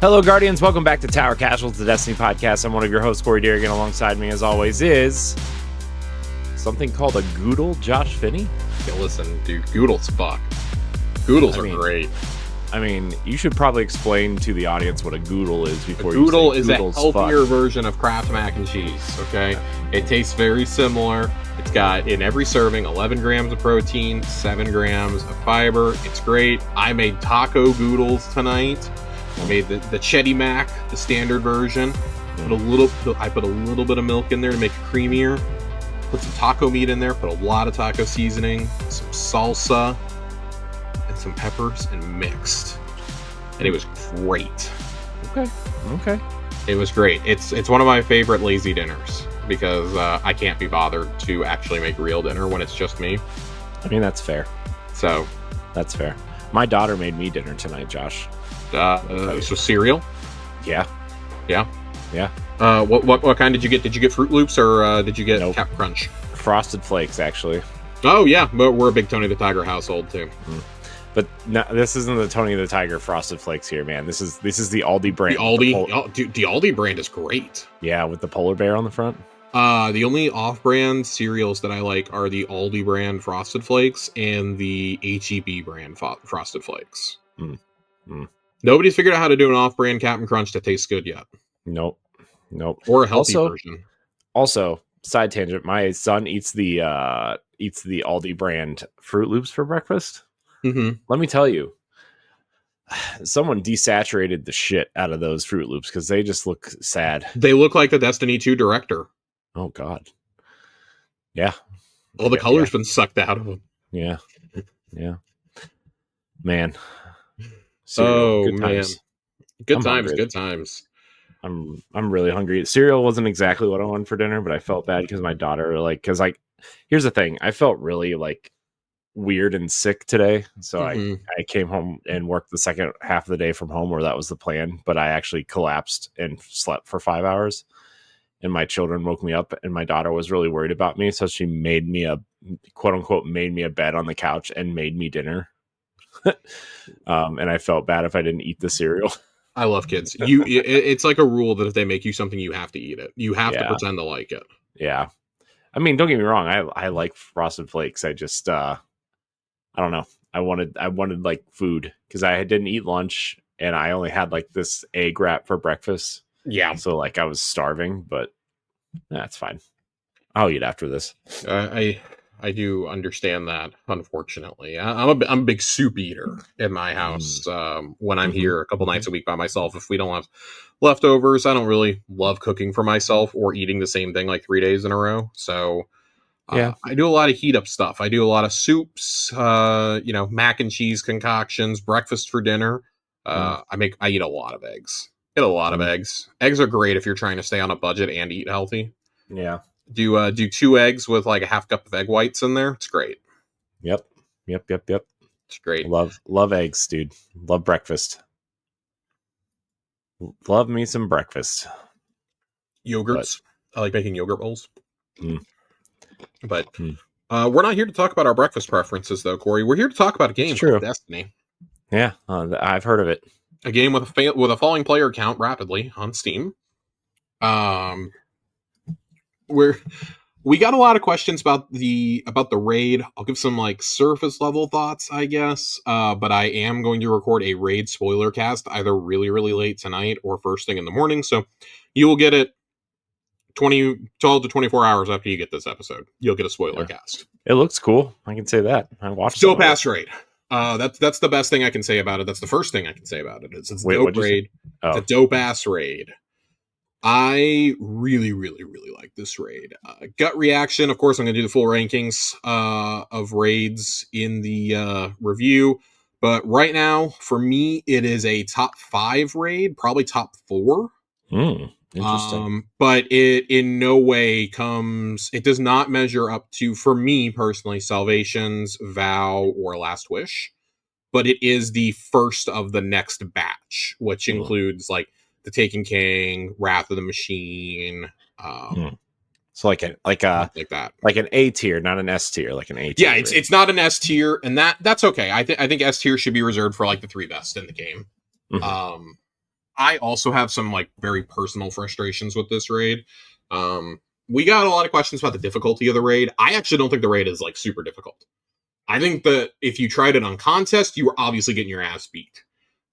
Hello, Guardians. Welcome back to Tower Casuals, the Destiny podcast. I'm one of your hosts, Corey Dirrig, and alongside me, as always, is something called a Goodle, Josh Finney. Yeah, listen, dude, Goodles fuck. Goodles are great. I mean, you should probably explain to the audience what a Goodle is before you say Goodle is a Goodles healthier fuck. version of Kraft mac and cheese, okay? It tastes very similar. It's got, in every serving, 11 grams of protein, 7 grams of fiber. It's great. I made taco Goodles tonight. I made the Chetty Mac, the standard version. I put a little bit of milk in there to make it creamier. Put some taco meat in there. Put a lot of taco seasoning, some salsa, and some peppers, and mixed. And it was great. Okay. It was great. It's one of my favorite lazy dinners because I can't be bothered to actually make real dinner when it's just me. I mean, that's fair. So That's fair. My daughter made me dinner tonight, Josh. so cereal. Yeah. What kind did you get? Did you get Fruit Loops or did you get Nope. Cap Crunch? Frosted Flakes, actually. Oh yeah, but we're a big Tony the Tiger household too. But no, this isn't the Tony the Tiger Frosted Flakes here, man. This is the Aldi brand. The Aldi, dude, the Aldi brand is great. Yeah, with the polar bear on the front. The only off-brand cereals that I like are the Aldi brand Frosted Flakes and the HEB brand Frosted Flakes. Nobody's figured out how to do an off-brand Captain Crunch that tastes good yet. Nope. Or a healthy version. Also, side tangent, my son eats the Aldi brand Fruit Loops for breakfast. Mm-hmm. Let me tell you, someone desaturated the shit out of those Fruit Loops because they just look sad. They look like the Destiny 2 director. Oh, God. Yeah. All the color's been sucked out of them. Yeah. Man. Cereal, Good times. Good times. I'm really hungry. Cereal wasn't exactly what I wanted for dinner, but I felt bad because my daughter, here's the thing. I felt really weird and sick today. So I came home and worked the second half of the day from home, where that was the plan, but I actually collapsed and slept for 5 hours. And my children woke me up, and my daughter was really worried about me. So she made me quote unquote, made me a bed on the couch and made me dinner. And I felt bad if I didn't eat the cereal. I love kids. It's like a rule that if they make you something, you have to eat it. You have to pretend to like it. Yeah. I mean, don't get me wrong. I like Frosted Flakes. I just, I don't know. I wanted food because I didn't eat lunch and I only had this egg wrap for breakfast. Yeah. So I was starving, but that's fine. I'll eat after this. I do understand that. Unfortunately, I'm a big soup eater in my house. When I'm here a couple nights a week by myself, if we don't have leftovers, I don't really love cooking for myself or eating the same thing 3 days in a row. So I do a lot of heat up stuff. I do a lot of soups, mac and cheese concoctions, breakfast for dinner. I eat a lot of eggs. Eggs are great if you're trying to stay on a budget and eat healthy. Yeah. Do 2 eggs with a half cup of egg whites in there. It's great. Yep. It's great. Love eggs, dude. Love breakfast. Love me some breakfast. Yogurts. I like making yogurt bowls. But we're not here to talk about our breakfast preferences, though, Corey. We're here to talk about a game called Destiny. Yeah, I've heard of it. A game with a falling player count rapidly on Steam. We got a lot of questions about the raid. I'll give some surface level thoughts, I guess. But I am going to record a raid spoiler cast either really, really late tonight or first thing in the morning. So you will get it 12 to 24 hours after you get this episode. You'll get a spoiler cast. It looks cool. I can say that. I watched Dope ass raid. That's the best thing I can say about it. That's the first thing I can say about it. It's a dope raid. It's a dope ass raid. I really, really, really like this raid. Gut reaction. Of course, I'm going to do the full rankings of raids in the review. But right now, for me, it is a top 5 raid, probably top 4. Interesting. But it in no way it does not measure up to, for me personally, Salvation's, Vow, or Last Wish. But it is the first of the next batch, which includes the Taken King, Wrath of the Machine. So like that, like an A tier, not an S tier, like an A tier. Yeah, it's not an S tier, and that's okay. I think S tier should be reserved for the 3 best in the game. I also have some like very personal frustrations with this raid. We got a lot of questions about the difficulty of the raid. I actually don't think the raid is like super difficult. I think that if you tried it on contest, you were obviously getting your ass beat.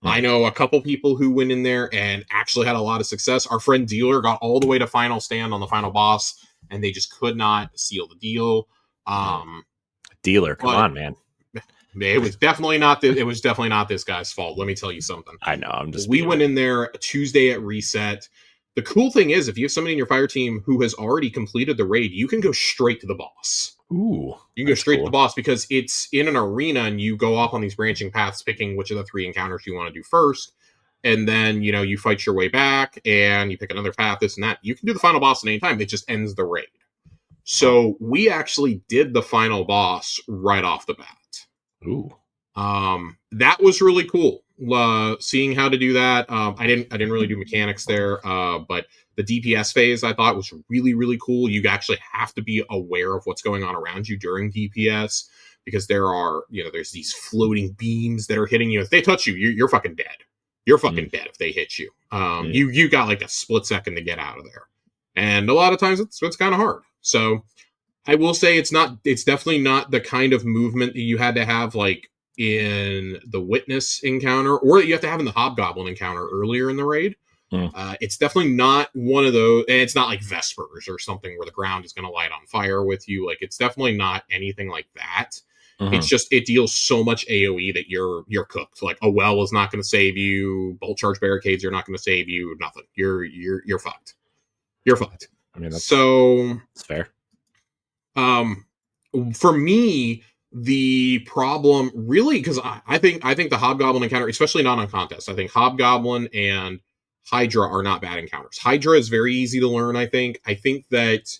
I know a couple people who went in there and actually had a lot of success. Our friend Dealer got all the way to final stand on the final boss, and they just could not seal the deal. Dealer, come on, man. It was definitely not this guy's fault. Let me tell you something. I know. I'm just. We went in there Tuesday at reset. The cool thing is, if you have somebody in your fire team who has already completed the raid, you can go straight to the boss. Ooh, you can go straight to the boss because it's in an arena, and you go off on these branching paths, picking which of the 3 encounters you want to do first, and then you fight your way back, and you pick another path, this and that. You can do the final boss at any time. It just ends the raid. So we actually did the final boss right off the bat. Ooh. That was really cool. Seeing how to do that. I didn't really do mechanics there, but the DPS phase I thought was really, really cool. You actually have to be aware of what's going on around you during DPS, because there's these floating beams that are hitting you. If they touch you, you're fucking dead. You're fucking dead if they hit you. You got like a split second to get out of there. And a lot of times it's kind of hard. So I will say it's definitely not the kind of movement that you had to have like in the Witness encounter, or that you have to have in the Hobgoblin encounter earlier in the raid. It's definitely not one of those, and it's not like Vespers or something where the ground is going to light on fire with you. Like, it's definitely not anything like that. It's just, it deals so much AoE that you're cooked. Like, a well is not going to save you. Bolt charge barricades are not going to save you. Nothing. You're fucked. You're fucked. I mean, that's fair. For me, the problem really, because I think the Hobgoblin encounter, especially not on contest, I think Hobgoblin and Hydra are not bad encounters. Hydra is very easy to learn. I think that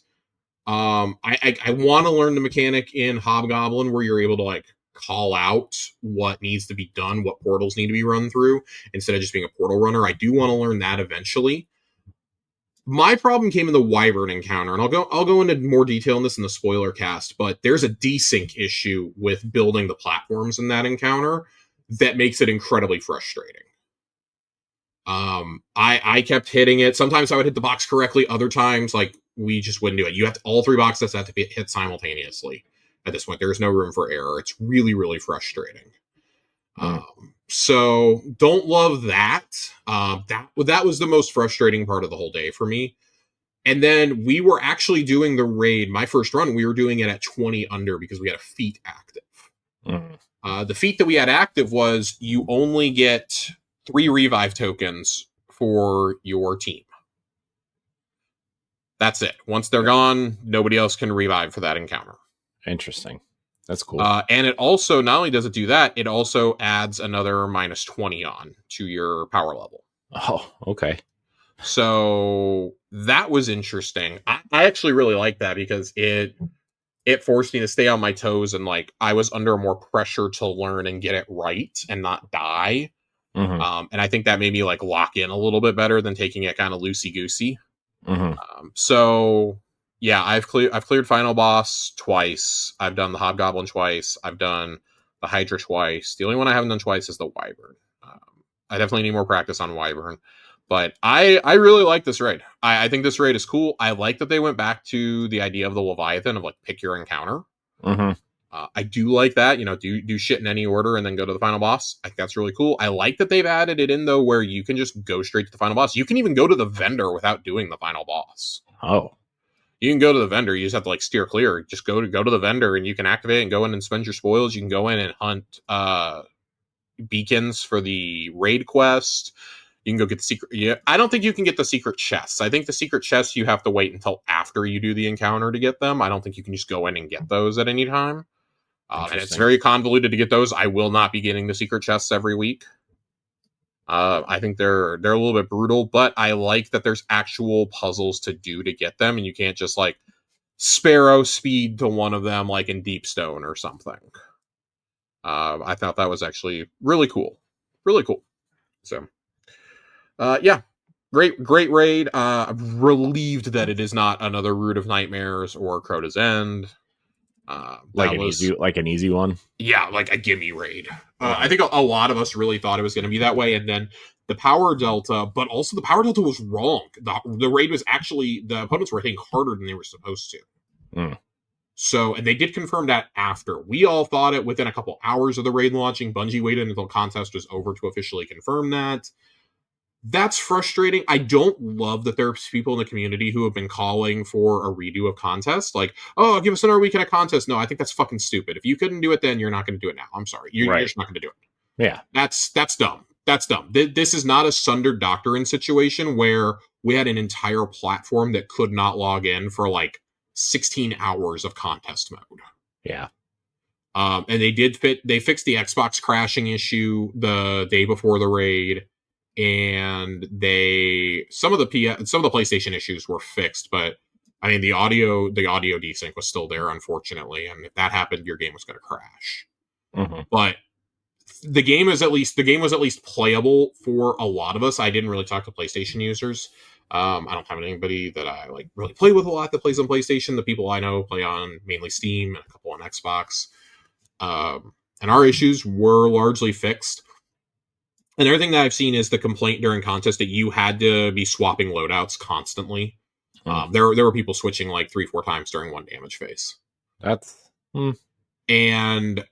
I want to learn the mechanic in Hobgoblin where you're able to like call out what needs to be done, what portals need to be run through, instead of just being a portal runner. I do want to learn that eventually. My problem came in the Wyvern encounter, and I'll go into more detail on this in the spoiler cast, but there's a desync issue with building the platforms in that encounter that makes it incredibly frustrating. I kept hitting it. Sometimes I would hit the box correctly, other times like we just wouldn't do it. You have to, all 3 boxes have to be hit simultaneously at this point. There's no room for error. It's really, really frustrating. So don't love that. That was the most frustrating part of the whole day for me. And then we were actually doing the raid. My first run, we were doing it at 20 under because we had a feat active. The feat that we had active was you only get 3 revive tokens for your team. That's it. Once they're gone, nobody else can revive for that encounter. Interesting. That's cool. And it also, not only does it do that, it also adds another minus 20 on to your power level. Oh, okay. So that was interesting. I actually really like that because it forced me to stay on my toes, and like I was under more pressure to learn and get it right and not die. And I think that made me like lock in a little bit better than taking it kind of loosey-goosey. So yeah, I've cleared final boss twice. I've done the Hobgoblin twice. I've done the Hydra twice. The only one I haven't done twice is the Wyvern. I definitely need more practice on Wyvern. But I really like this raid. I think this raid is cool. I like that they went back to the idea of the Leviathan of like pick your encounter. I do like that, do shit in any order and then go to the final boss. I think that's really cool. I like that they've added it in though, where you can just go straight to the final boss. You can even go to the vendor without doing the final boss. Oh, you can go to the vendor. You just have to like steer clear. Just go to the vendor and you can activate and go in and spend your spoils. You can go in and hunt beacons for the raid quest. You can go get the secret. Yeah, I don't think you can get the secret chests. I think the secret chests you have to wait until after you do the encounter to get them. I don't think you can just go in and get those at any time. And it's very convoluted to get those. I will not be getting the secret chests every week. I think they're a little bit brutal, but I like that there's actual puzzles to do to get them, and you can't just like sparrow speed to one of them like in Deepstone or something. I thought that was actually really cool. Really cool. So, yeah. Great raid. I'm relieved that it is not another Root of Nightmares or Crota's End. like an easy one. Yeah, like a gimme raid. I think a lot of us really thought it was going to be that way, and then the power delta, but also the power delta was wrong. The raid was actually, the opponents were hitting harder than they were supposed to. Mm. So, and they did confirm that after. We all thought it within a couple hours of the raid launching. Bungie waited until contest was over to officially confirm that. That's frustrating. I don't love that there's people in the community who have been calling for a redo of contest. Like, oh, give us another weekend of contest. No, I think that's fucking stupid. If you couldn't do it then, you're not going to do it now. I'm sorry. You're just not going to do it. Yeah. That's dumb. That's dumb. This is not a Sundered Doctrine situation where we had an entire platform that could not log in for like 16 hours of contest mode. Yeah. And they fixed the Xbox crashing issue the day before the raid, and some of the PlayStation issues were fixed, but I mean the audio desync was still there, unfortunately, and if that happened, your game was going to crash. Mm-hmm. But the game was at least playable for a lot of us. I didn't really talk to PlayStation users. I don't have anybody that I like really play with a lot that plays on PlayStation. The people I know play on mainly Steam and a couple on Xbox. And our issues were largely fixed. And everything that I've seen is the complaint during contest that you had to be swapping loadouts constantly. There were people switching like 3-4 times during one damage phase. And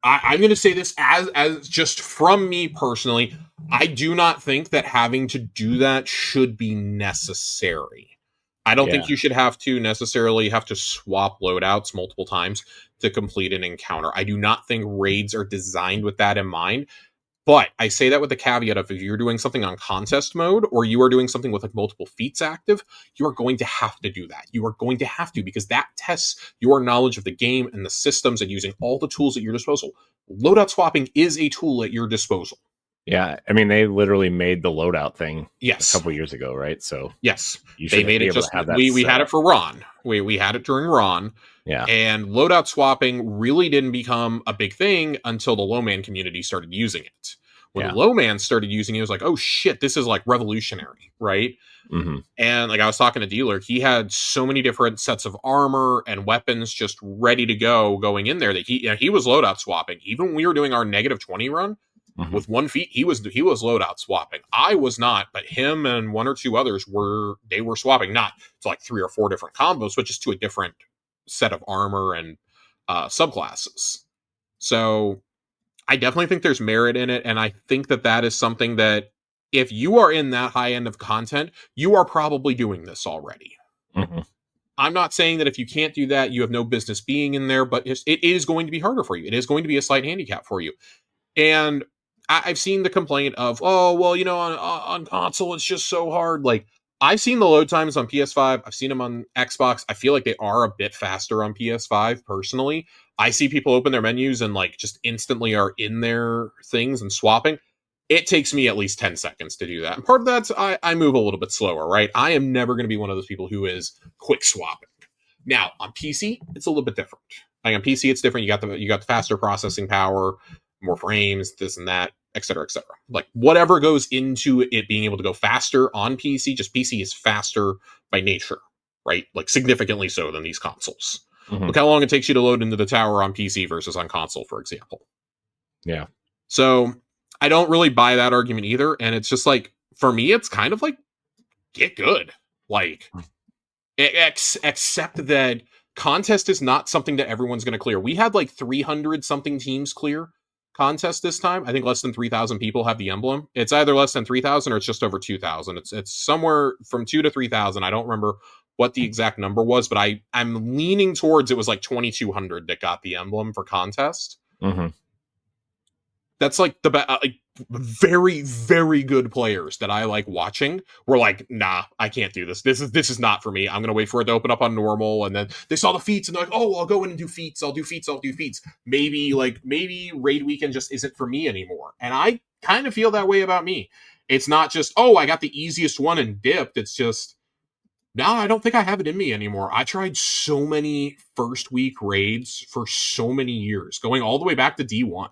I'm going to say this as just from me personally, I do not think that having to do that should be necessary. I don't think you should necessarily have to swap loadouts multiple times to complete an encounter. I do not think raids are designed with that in mind. But I say that with the caveat of if you're doing something on contest mode or you are doing something with like multiple feats active, you are going to have to do that. You are going to have to, because that tests your knowledge of the game and the systems and using all the tools at your disposal. Loadout swapping is a tool at your disposal. Yeah, I mean, they literally a loadout thing a couple years ago, right? So yes, they made it just we had it for Ron. We had it during Ron. Yeah, and loadout swapping really didn't become a big thing until the low man community started using it. When the low man started using it, it was like, oh shit, this is like revolutionary, right? Mm-hmm. And like I was talking to Dealer, he had so many different sets of armor and weapons just ready to go going in there that he was loadout swapping. Even when we were doing our -20 run. Mm-hmm. With 1 feat, he was loadout swapping. I was not, but him and 1 or 2 others were swapping, not to like 3 or 4 different combos, but just to a different set of armor and subclasses. So I definitely think there's merit in it, and I think that is something that if you are in that high end of content, you are probably doing this already. Mm-hmm. I'm not saying that if you can't do that, you have no business being in there, but it is going to be harder for you. It is going to be a slight handicap for you. And I've seen the complaint of, oh, well, on console, it's just so hard. Like, I've seen the load times on PS5. I've seen them on Xbox. I feel like they are a bit faster on PS5, personally. I see people open their menus and, like, just instantly are in their things and swapping. It takes me at least 10 seconds to do that. And part of that's I move a little bit slower, right? I am never going to be one of those people who is quick swapping. Now, on PC, it's a little bit different. Like, on PC, it's different. You got the faster processing power, more frames, this and that, et cetera, et cetera. Like, whatever goes into it being able to go faster on PC, just PC is faster by nature, right? Like, significantly so than these consoles. Mm-hmm. Look how long it takes you to load into the tower on PC versus on console, for example. Yeah. So I don't really buy that argument either. And it's just like, for me, it's kind of like, get good. Like, except that contest is not something that everyone's going to clear. We had like 300 something teams clear contest this time. I think less than 3,000 people have the emblem. It's either less than 3,000 or it's just over 2,000. It's somewhere from 2 to 3,000. I don't remember what the exact number was, but I'm leaning towards it was like 2,200 that got the emblem for contest. Mm-hmm. That's like like very, very good players that I like watching were like, nah, I can't do this. This is not for me. I'm gonna wait for it to open up on normal. And then they saw the feats and they're like, oh, I'll go in and do feats. I'll do feats. Maybe raid weekend just isn't for me anymore. And I kind of feel that way about me. It's not just, oh, I got the easiest one and dipped. It's just, no, I don't think I have it in me anymore. I tried so many first week raids for so many years, going all the way back to D1.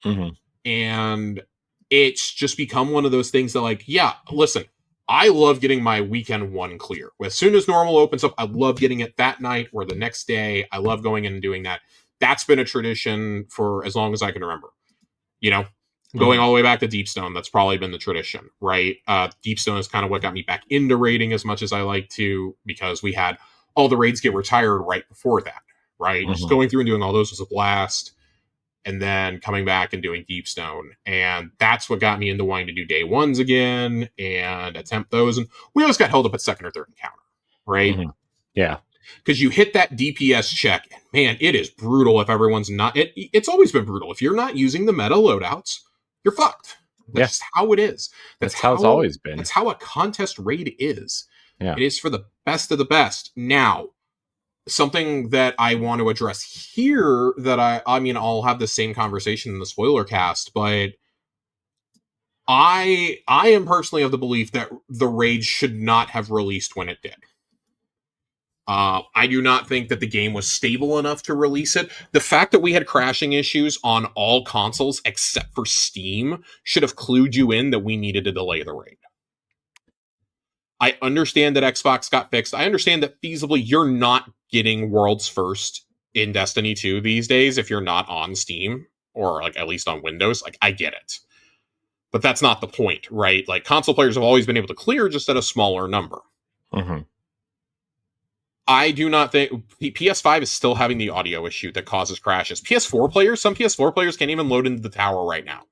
Mm-hmm. And it's just become one of those things that, like, yeah, listen, I love getting my weekend 1 clear. As soon as normal opens up, I love getting it that night or the next day. I love going in and doing that. That's been a tradition for as long as I can remember. Going all the way back to Deepstone, that's probably been the tradition, right? Deepstone is kind of what got me back into raiding as much as I like to, because we had all the raids get retired right before that, right? Just going through and doing all those was a blast. And then coming back and doing Deepstone. And that's what got me into wanting to do day ones again and attempt those. And we always got held up at second or third encounter, right? Yeah. Because you hit that DPS check, and man, it is brutal if everyone's not. It's always been brutal. If you're not using the meta loadouts, you're fucked. That's just how it is. That's how it's always been. That's how a contest raid is. Yeah. It is for the best of the best. Now, something that I want to address here that I mean, I'll have the same conversation in the spoiler cast, but I am personally of the belief that the raid should not have released when it did. I do not think that the game was stable enough to release it. The fact that we had crashing issues on all consoles except for Steam should have clued you in that we needed to delay the raid. I understand that Xbox got fixed. I understand that feasibly you're not getting World's First in Destiny 2 these days if you're not on Steam or like at least on Windows. Like, I get it. But that's not the point, right? Like, console players have always been able to clear just at a smaller number. I do not think PS5 is still having the audio issue that causes crashes. Some PS4 players can't even load into the tower right now.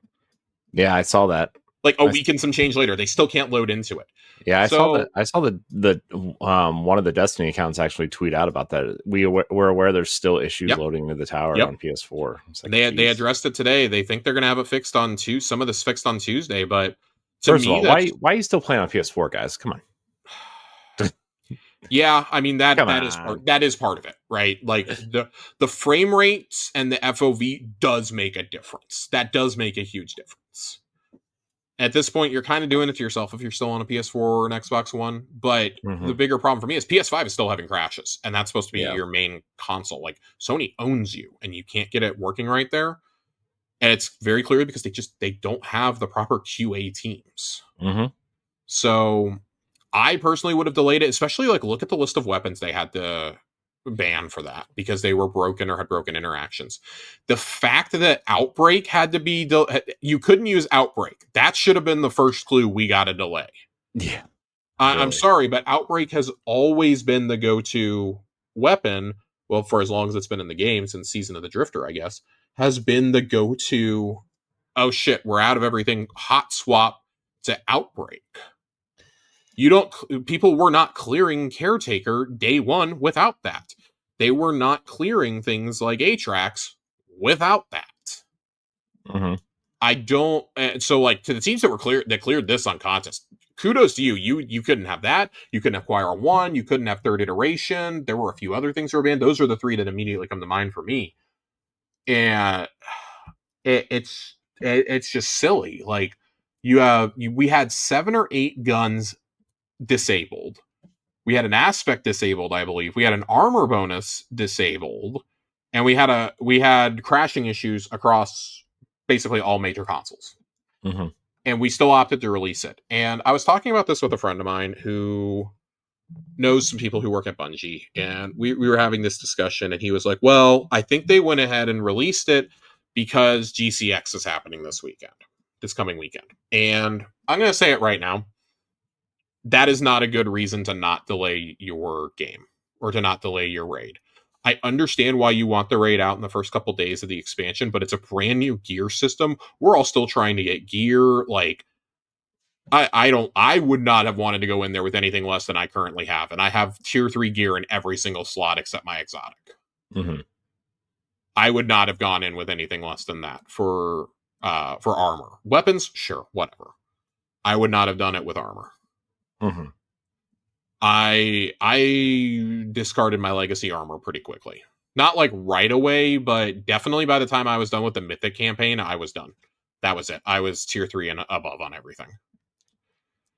Yeah, I saw that. Like a week and some change later, they still can't load into it. Yeah, I saw that. I saw the one of the Destiny accounts actually tweet out about that. We're aware there's still issues loading to the tower on PS4. Like, they addressed it today. They think they're going to have it fixed on some of this fixed on Tuesday. But first of all, why are you still playing on PS4, guys? Come on. Yeah, I mean that is part of it, right? Like the frame rates and the FOV does make a difference. That does make a huge difference. At this point, you're kind of doing it to yourself if you're still on a PS4 or an Xbox One. But the bigger problem for me is PS5 is still having crashes, and that's supposed to be your main console. Like, Sony owns you, and you can't get it working right there. And it's very clear because they don't have the proper QA teams. So I personally would have delayed it, especially like look at the list of weapons they had to ban for that because they were broken or had broken interactions. The fact that Outbreak had to be you couldn't use Outbreak. That should have been the first clue we got a delay. Yeah. I'm sorry, but Outbreak has always been the go-to weapon. Well, for as long as it's been in the game, since Season of the Drifter, I guess, has been the go-to. Oh shit, we're out of everything. Hot swap to Outbreak. People were not clearing Caretaker day one without that. They were not clearing things like Atrax without that. I don't. So, like, to the teams that cleared this on contest, kudos to you. You couldn't have that. You couldn't acquire one. You couldn't have third iteration. There were a few other things that were banned. Those are the three that immediately come to mind for me. And it's just silly. Like, we had 7 or 8 guns disabled. We had an aspect disabled, I believe. We had an armor bonus disabled, and we had crashing issues across basically all major consoles. And we still opted to release it. And I was talking about this with a friend of mine who knows some people who work at Bungie, and we were having this discussion, and he was like, well, I think they went ahead and released it because GCX is happening this coming weekend. And I'm going to say it right now. That is not a good reason to not delay your game or to not delay your raid. I understand why you want the raid out in the first couple days of the expansion, but it's a brand new gear system. We're all still trying to get gear. Like, I would not have wanted to go in there with anything less than I currently have. And I have tier 3 gear in every single slot except my exotic. I would not have gone in with anything less than that for armor. Weapons, sure, whatever. I would not have done it with armor. I discarded my legacy armor pretty quickly. Not like right away, but definitely by the time I was done with the Mythic campaign, I was done. That was it. I was tier 3 and above on everything.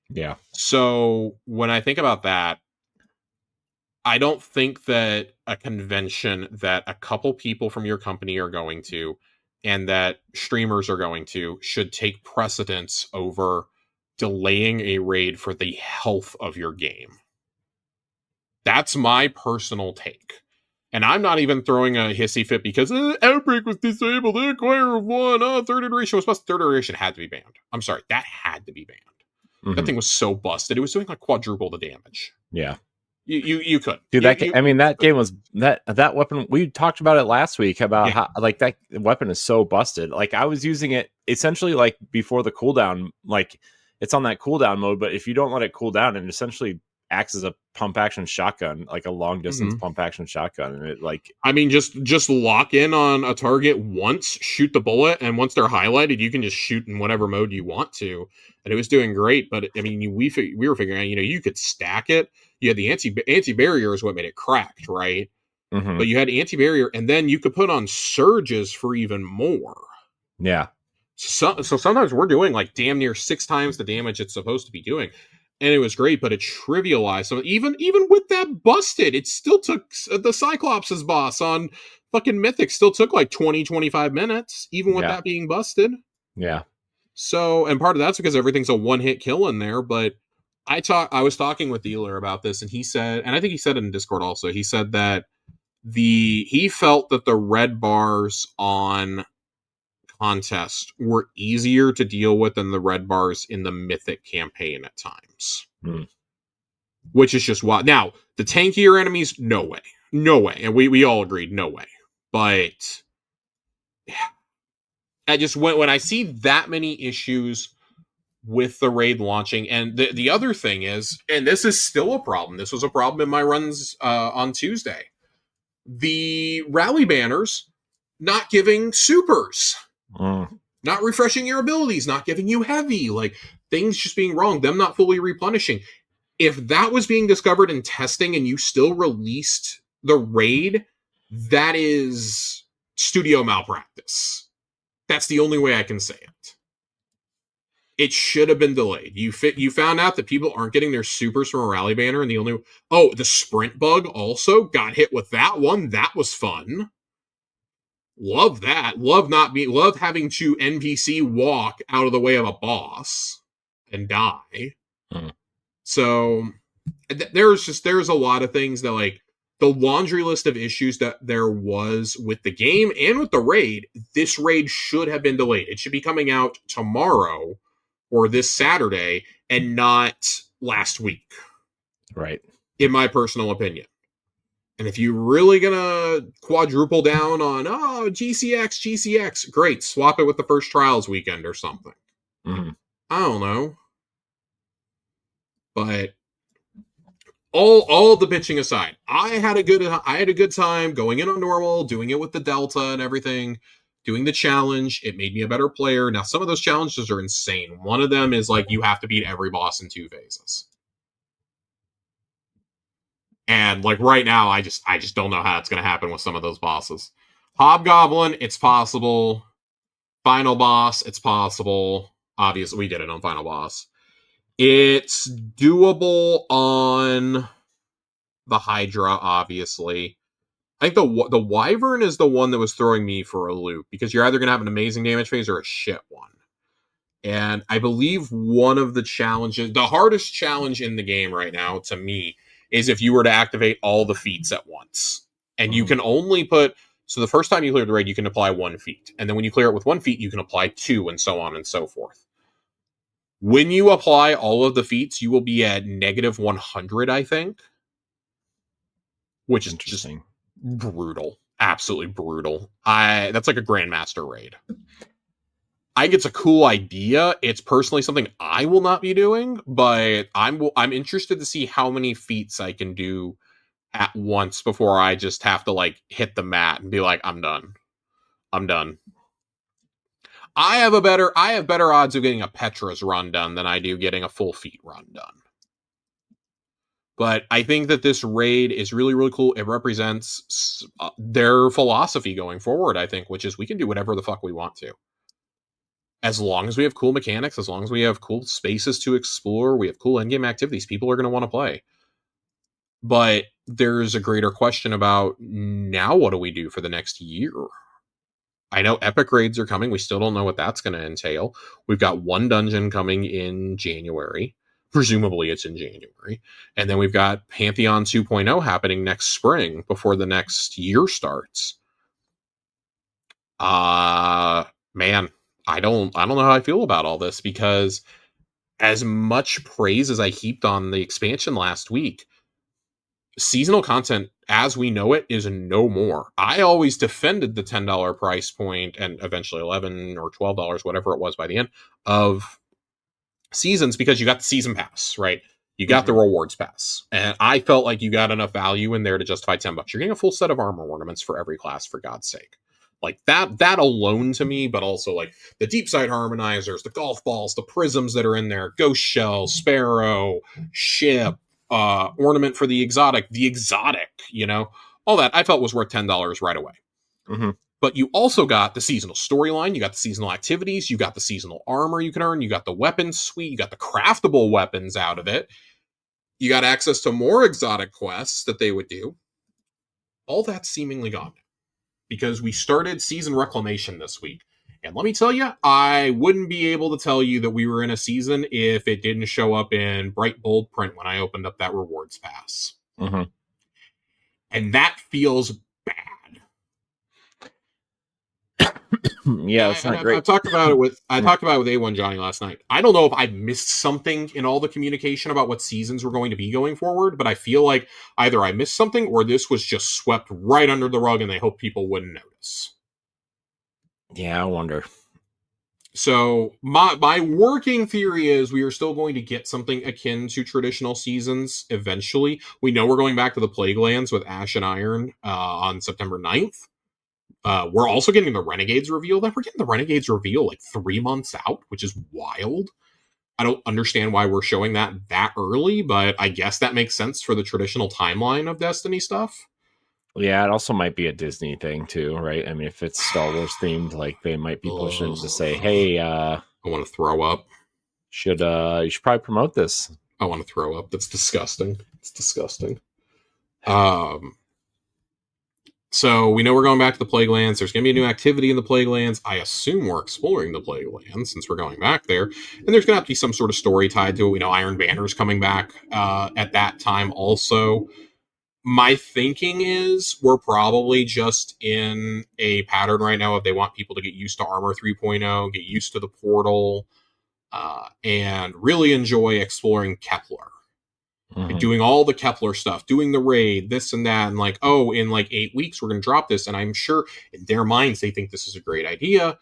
Yeah. So when I think about that, I don't think that a convention that a couple people from your company are going to and that streamers are going to should take precedence over delaying a raid for the health of your game. That's my personal take. And I'm not even throwing a hissy fit because Outbreak was disabled, Acquire of one, third iteration was busted. Third iteration had to be banned. I'm sorry, that had to be banned. Mm-hmm. That thing was so busted. It was doing like quadruple the damage. Yeah. You could. Dude, that game was that weapon. We talked about it last week about how like that weapon is so busted. Like I was using it essentially like before the cooldown, like it's on that cooldown mode, but if you don't let it cool down, it essentially acts as a pump action shotgun, like a long distance pump action shotgun. And it like, I mean, just lock in on a target once, shoot the bullet, and once they're highlighted, you can just shoot in whatever mode you want to. And it was doing great. But I mean, we were figuring out, you could stack it. You had the anti barrier is what made it cracked, right? Mm-hmm. But you had anti barrier, and then you could put on surges for even more. Yeah. So sometimes we're doing like damn near 6 times the damage it's supposed to be doing. And it was great, but it trivialized. So even with that busted, it still took the Cyclops' boss on fucking Mythic still took like 20-25 minutes, even with that being busted. Yeah. So, and part of that's because everything's a one-hit kill in there, but I was talking with Dealer about this, and he said, and I think he said it in Discord also, he said that he felt that the red bars on Contest were easier to deal with than the red bars in the Mythic campaign at times. Which is just wild. Now, the tankier enemies, no way. And we all agreed, no way. But I just when I see that many issues with the raid launching, and the other thing is, and this is still a problem, this was a problem in my runs on Tuesday, the rally banners not giving supers. Not refreshing your abilities, not giving you heavy, like things just being wrong, them not fully replenishing. If that was being discovered in testing and you still released the raid, that is studio malpractice. That's the only way I can say it. It should have been delayed. You found out that people aren't getting their supers from a rally banner, and the sprint bug also got hit with that one. That was fun. Love that. Love having to NPC walk out of the way of a boss and die. So there's a lot of things that, like, the laundry list of issues that there was with the game and with the raid. This raid should have been delayed. It should be coming out tomorrow or this Saturday and not last week. Right. In my personal opinion. And if you're really going to quadruple down on, GCX, great. Swap it with the first Trials weekend or something. I don't know. But all the bitching aside, I had a good time going in on normal, doing it with the Delta and everything, doing the challenge. It made me a better player. Now, some of those challenges are insane. One of them is like you have to beat every boss in 2 phases. And like right now, I just don't know how it's going to happen with some of those bosses. Hobgoblin, it's possible. Final boss, it's possible. Obviously, we did it on Final Boss. It's doable on the Hydra, obviously. I think the Wyvern is the one that was throwing me for a loop, because you're either going to have an amazing damage phase or a shit one. And I believe one of the challenges, the hardest challenge in the game right now, to me, is if you were to activate all the feats at once. And you can only so the first time you clear the raid, you can apply 1 feat. And then when you clear it with 1 feat, you can apply 2, and so on and so forth. When you apply all of the feats, you will be at -100, I think. Which is just brutal. Absolutely brutal. That's like a Grandmaster raid. I think it's a cool idea. It's personally something I will not be doing, but I'm interested to see how many feats I can do at once before I just have to like hit the mat and be like, I'm done. I have better odds of getting a Petra's run done than I do getting a full feat run done. But I think that this raid is really, really cool. It represents their philosophy going forward, I think, which is we can do whatever the fuck we want to. As long as we have cool mechanics, as long as we have cool spaces to explore, we have cool endgame activities, people are going to want to play. But there's a greater question about, now what do we do for the next year? I know epic raids are coming. We still don't know what that's going to entail. We've got 1 dungeon coming in January. presumably it's in January. And then we've got Pantheon 2.0 happening next spring before the next year starts. Man, I don't know how I feel about all this, because as much praise as I heaped on the expansion last week, seasonal content as we know it is no more. I always defended the $10 price point, and eventually $11 or $12, whatever it was by the end, of seasons, because you got the season pass, right? You got the rewards pass. And I felt like you got enough value in there to justify $10. You're getting a full set of armor ornaments for every class, for God's sake. Like that alone to me, but also like the deep side harmonizers, the golf balls, the prisms that are in there, ghost shell, sparrow, ship, ornament for the exotic, you know, all that I felt was worth $10 right away. Mm-hmm. But you also got the seasonal storyline, you got the seasonal activities, you got the seasonal armor you can earn, you got the weapons suite, you got the craftable weapons out of it, you got access to more exotic quests that they would do. All that's seemingly gone, because we started season reclamation this week. And let me tell you, I wouldn't be able to tell you that we were in a season if it didn't show up in bright, bold print when I opened up that rewards pass. Mm-hmm. And that feels bad. Yeah, it's not great. I talked about it with A1 Johnny last night. I don't know if I missed something in all the communication about what seasons were going to be going forward, but I feel like either I missed something or this was just swept right under the rug and they hope people wouldn't notice. Yeah, I wonder. So my working theory is we are still going to get something akin to traditional seasons eventually. We know we're going back to the Plague Lands with Ash and Iron on September 9th. We're also getting the Renegades reveal. Then we're getting the Renegades reveal like 3 months out, which is wild. I don't understand why we're showing that early, but I guess that makes sense for the traditional timeline of Destiny stuff. Yeah, it also might be a Disney thing too, right? I mean, if it's Star Wars themed, like they might be pushing to say, "Hey, I want to throw up. You should probably promote this." I want to throw up. That's disgusting. It's disgusting. So we know we're going back to the Plague Lands. There's going to be a new activity in the Plague Lands. I assume we're exploring the Plague Lands since we're going back there. And there's going to have to be some sort of story tied to it. We know Iron Banner's coming back at that time also. My thinking is we're probably just in a pattern right now of they want people to get used to Armor 3.0, get used to the portal, and really enjoy exploring Kepler. Mm-hmm. And doing all the Kepler stuff, doing the raid, this and that, and like, oh, in like 8 weeks, we're going to drop this. And I'm sure in their minds, they think this is a great idea.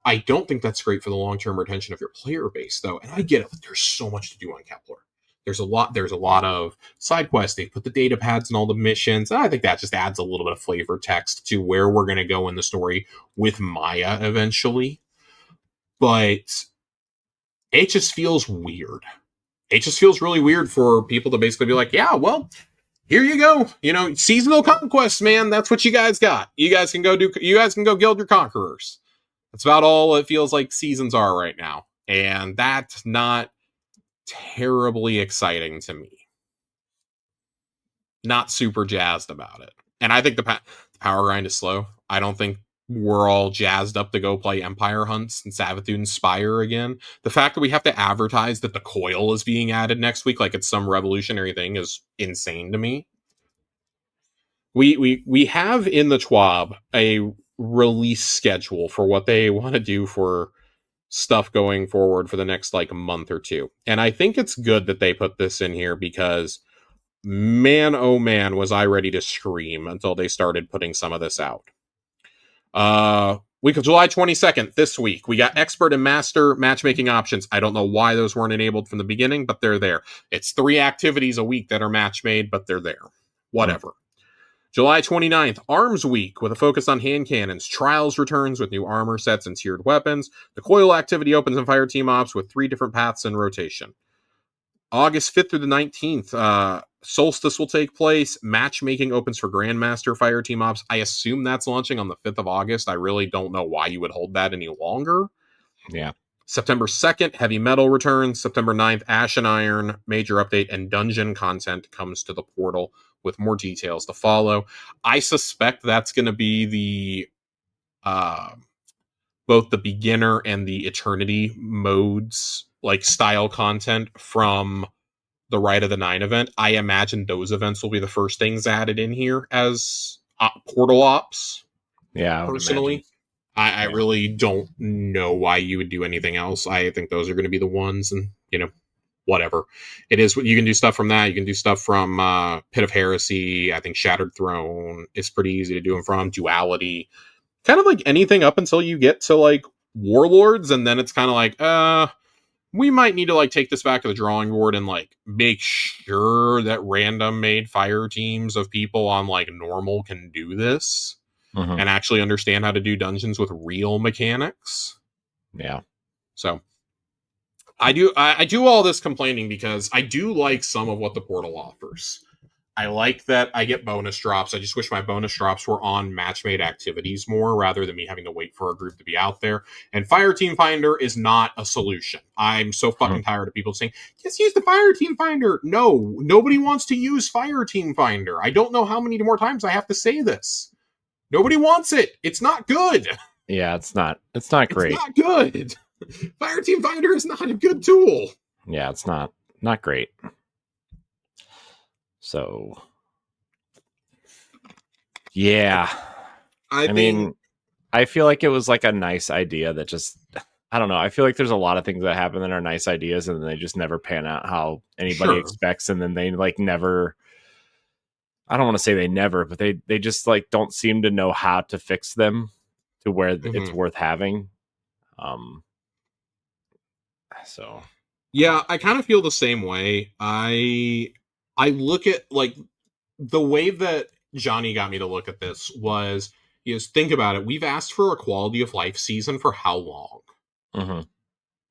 I don't think that's great for the long-term retention of your player base, though. And I get it. There's so much to do on Kepler. There's a lot of side quests. They put the data pads in all the missions. And I think that just adds a little bit of flavor text to where we're going to go in the story with Maya eventually. But it just feels weird. It just feels really weird for people to basically be like, yeah, well, here you go. You know, seasonal conquests, man. That's what you guys got. You guys can go gild your conquerors. That's about all it feels like seasons are right now. And that's not terribly exciting to me. Not super jazzed about it. And I think the power grind is slow. I don't think we're all jazzed up to go play Empire Hunts and Savathûn's Spire again. The fact that we have to advertise that the coil is being added next week like it's some revolutionary thing is insane to me. We have in the TWAB a release schedule for what they want to do for stuff going forward for the next like month or two. And I think it's good that they put this in here because man, oh man, was I ready to scream until they started putting some of this out. Week of July 22nd, this week, we got expert and master matchmaking options. I don't know why those weren't enabled from the beginning, but they're there. It's 3 activities a week that are match made, but they're there. Whatever. July 29th, Arms Week, with a focus on hand cannons. Trials returns with new armor sets and tiered weapons. The Coil activity opens in Fire Team Ops with 3 different paths in rotation. August 5th through the 19th, Solstice will take place. Matchmaking opens for Grandmaster Fire Team Ops. I assume that's launching on the 5th of August. I really don't know why you would hold that any longer. Yeah. September 2nd, Heavy Metal returns. September 9th, Ash and Iron, major update, and dungeon content comes to the portal with more details to follow. I suspect that's going to be the both the beginner and the eternity modes like style content from the Rite of the Nine event. I imagine those events will be the first things added in here as portal ops. Yeah, I would Personally, imagine. I really don't know why you would do anything else. I think those are going to be the ones, and whatever it is. You can do stuff from that. You can do stuff from Pit of Heresy. I think Shattered Throne is pretty easy to do them from. Duality, kind of like anything up until you get to like Warlords, and then it's kind of like, we might need to like take this back to the drawing board and like make sure that random made fire teams of people on like normal can do this and actually understand how to do dungeons with real mechanics. Yeah. So I do all this complaining because I do like some of what the portal offers. I like that I get bonus drops. I just wish my bonus drops were on match-made activities more rather than me having to wait for a group to be out there. And Fire Team Finder is not a solution. I'm so fucking tired of people saying, just use the Fire Team Finder. No, nobody wants to use Fire Team Finder. I don't know how many more times I have to say this. Nobody wants it. It's not good. Yeah, it's not great. It's not good. Fire Team Finder is not a good tool. Yeah, it's not great. So, yeah. I mean, I feel like it was like a nice idea that just, I don't know. I feel like there's a lot of things that happen that are nice ideas and they just never pan out how anybody expects. And then they like never, I don't want to say they never, but they just like don't seem to know how to fix them to where it's worth having. So yeah, I kind of feel the same way. I look at like the way that Johnny got me to look at this was think about it. We've asked for a quality of life season for how long?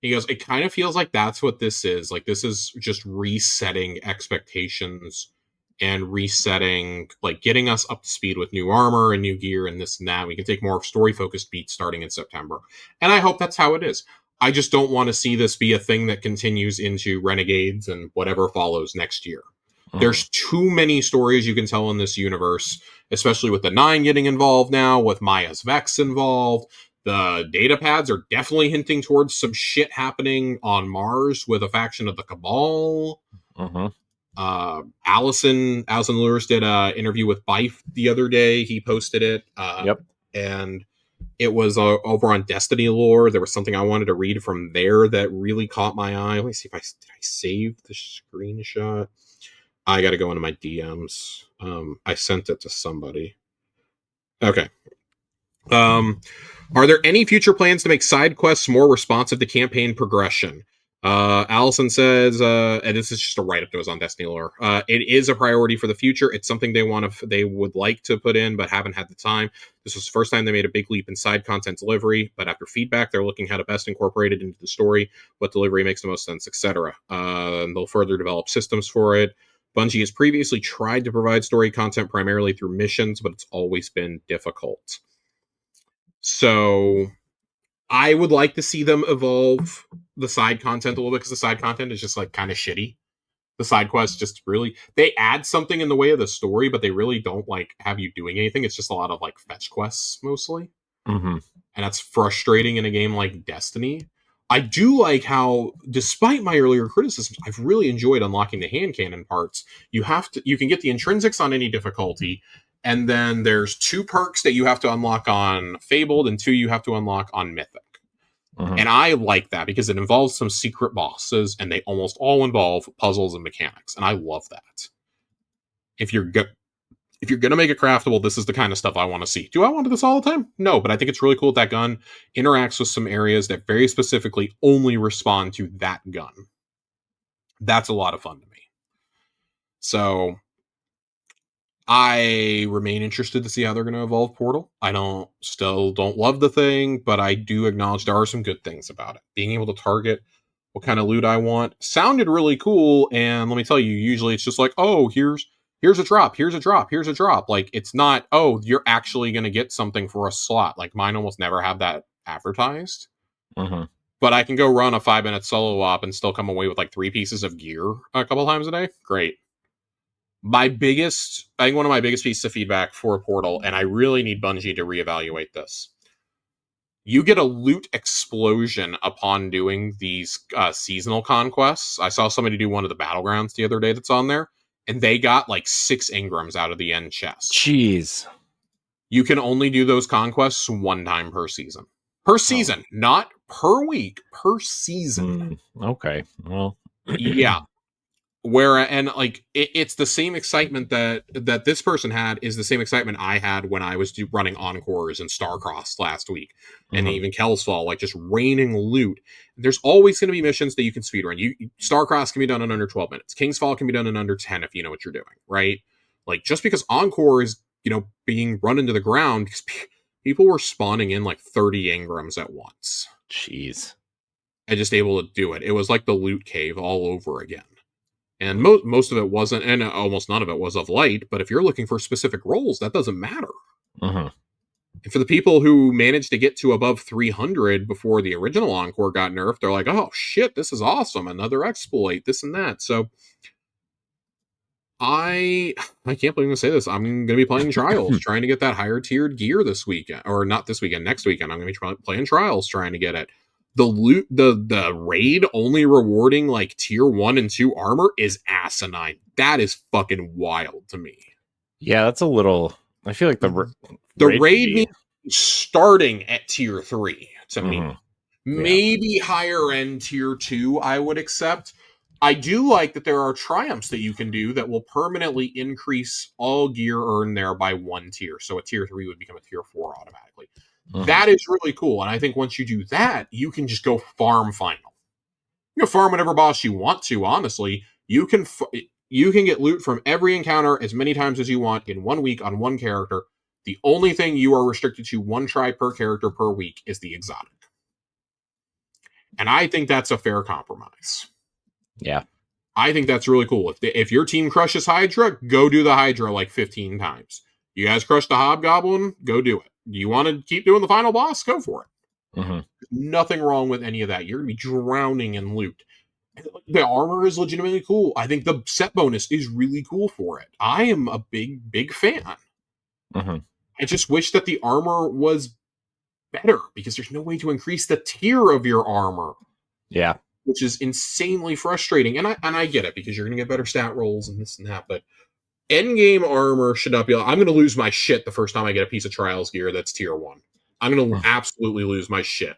He goes, it kind of feels like that's what this is. Like this is just resetting expectations and resetting, like getting us up to speed with new armor and new gear and this and that. We can take more story focused beats starting in September. And I hope that's how it is. I just don't want to see this be a thing that continues into Renegades and whatever follows next year. There's too many stories you can tell in this universe, especially with the 9 getting involved now, with Maya's Vex involved. The data pads are definitely hinting towards some shit happening on Mars with a faction of the Cabal. Allison Lewis did an interview with Bife the other day. He posted it. And it was over on Destiny Lore. There was something I wanted to read from there that really caught my eye. Let me see if I saved the screenshot. I got to go into my DMs. I sent it to somebody. Okay. Are there any future plans to make side quests more responsive to campaign progression? Allison says, and this is just a write-up that was on Destiny Lore. It is a priority for the future. It's something they would like to put in, but haven't had the time. This was the first time they made a big leap in side content delivery, but after feedback, they're looking how to best incorporate it into the story, what delivery makes the most sense, etc. They'll further develop systems for it. Bungie has previously tried to provide story content primarily through missions, but it's always been difficult. So I would like to see them evolve the side content a little bit because the side content is just like kind of shitty. The side quests just really, they add something in the way of the story, but they really don't like have you doing anything. It's just a lot of like fetch quests mostly. And that's frustrating in a game like Destiny. I do like how, despite my earlier criticisms, I've really enjoyed unlocking the hand cannon parts. You can get the intrinsics on any difficulty, and then there's 2 perks that you have to unlock on Fabled, and 2 you have to unlock on Mythic. And I like that because it involves some secret bosses, and they almost all involve puzzles and mechanics, and I love that. If you're going to make it craftable, this is the kind of stuff I want to see. Do I want this all the time? No, but I think it's really cool that gun interacts with some areas that very specifically only respond to that gun. That's a lot of fun to me. So I remain interested to see how they're going to evolve Portal. I still don't love the thing, but I do acknowledge there are some good things about it. Being able to target what kind of loot I want sounded really cool. And let me tell you, usually it's just like, oh, here's a drop, here's a drop, here's a drop. Like, it's not, oh, you're actually going to get something for a slot. Like, mine almost never have that advertised. But I can go run a 5-minute solo op and still come away with like 3 pieces of gear a couple times a day. Great. I think one of my biggest pieces of feedback for Portal, and I really need Bungie to reevaluate this. you get a loot explosion upon doing these seasonal conquests. I saw somebody do one of the battlegrounds the other day that's on there, and they got like 6 engrams out of the end chest. Jeez. You can only do those conquests one time per season. Per season, not per week, per season. Okay. Well, yeah. It's the same excitement that this person had is the same excitement I had when I was running Encores and Starcross last week, and even Kelsfall, like just raining loot. There's always going to be missions that you can speedrun. Starcross can be done in under 12 minutes. Kingsfall can be done in under 10 if you know what you're doing, right? Like, just because Encore is, being run into the ground because people were spawning in like 30 engrams at once. Jeez. And just able to do it. It was like the loot cave all over again. And most of it wasn't, and almost none of it was of light, but if you're looking for specific roles, that doesn't matter. And for the people who managed to get to above 300 before the original Encore got nerfed, they're like, oh shit, this is awesome, another exploit, this and that. So I can't believe I'm going to say this. I'm going to be playing Trials, trying to get that higher tiered gear this weekend, or not this weekend, next weekend. I'm going to be playing Trials, trying to get it. The loot, the raid only rewarding like tier 1 and 2 armor is asinine. That is fucking wild to me. Yeah, that's a little. I feel like the raid means starting at tier 3 to me. Maybe higher end tier 2 I would accept. I do like that there are triumphs that you can do that will permanently increase all gear earned there by 1 tier. So a tier 3 would become a tier 4 automatically. That is really cool. And I think once you do that, you can just go farm final. You can farm whatever boss you want to, honestly. You can get loot from every encounter as many times as you want in 1 week on one character. The only thing you are restricted to 1 try per character per week is the exotic. And I think that's a fair compromise. Yeah. I think that's really cool. If your team crushes Hydra, go do the Hydra like 15 times. You guys crush the Hobgoblin, go do it. You want to keep doing the final boss? Go for it. Nothing wrong with any of that. You're going to be drowning in loot. The armor is legitimately cool. I think the set bonus is really cool for it. I am a big, big fan. I just wish that the armor was better because there's no way to increase the tier of your armor. Yeah. Which is insanely frustrating. And I get it because you're going to get better stat rolls and this and that, but endgame armor should not be. I'm going to lose my shit the first time I get a piece of Trials gear that's tier 1. I'm going to absolutely lose my shit.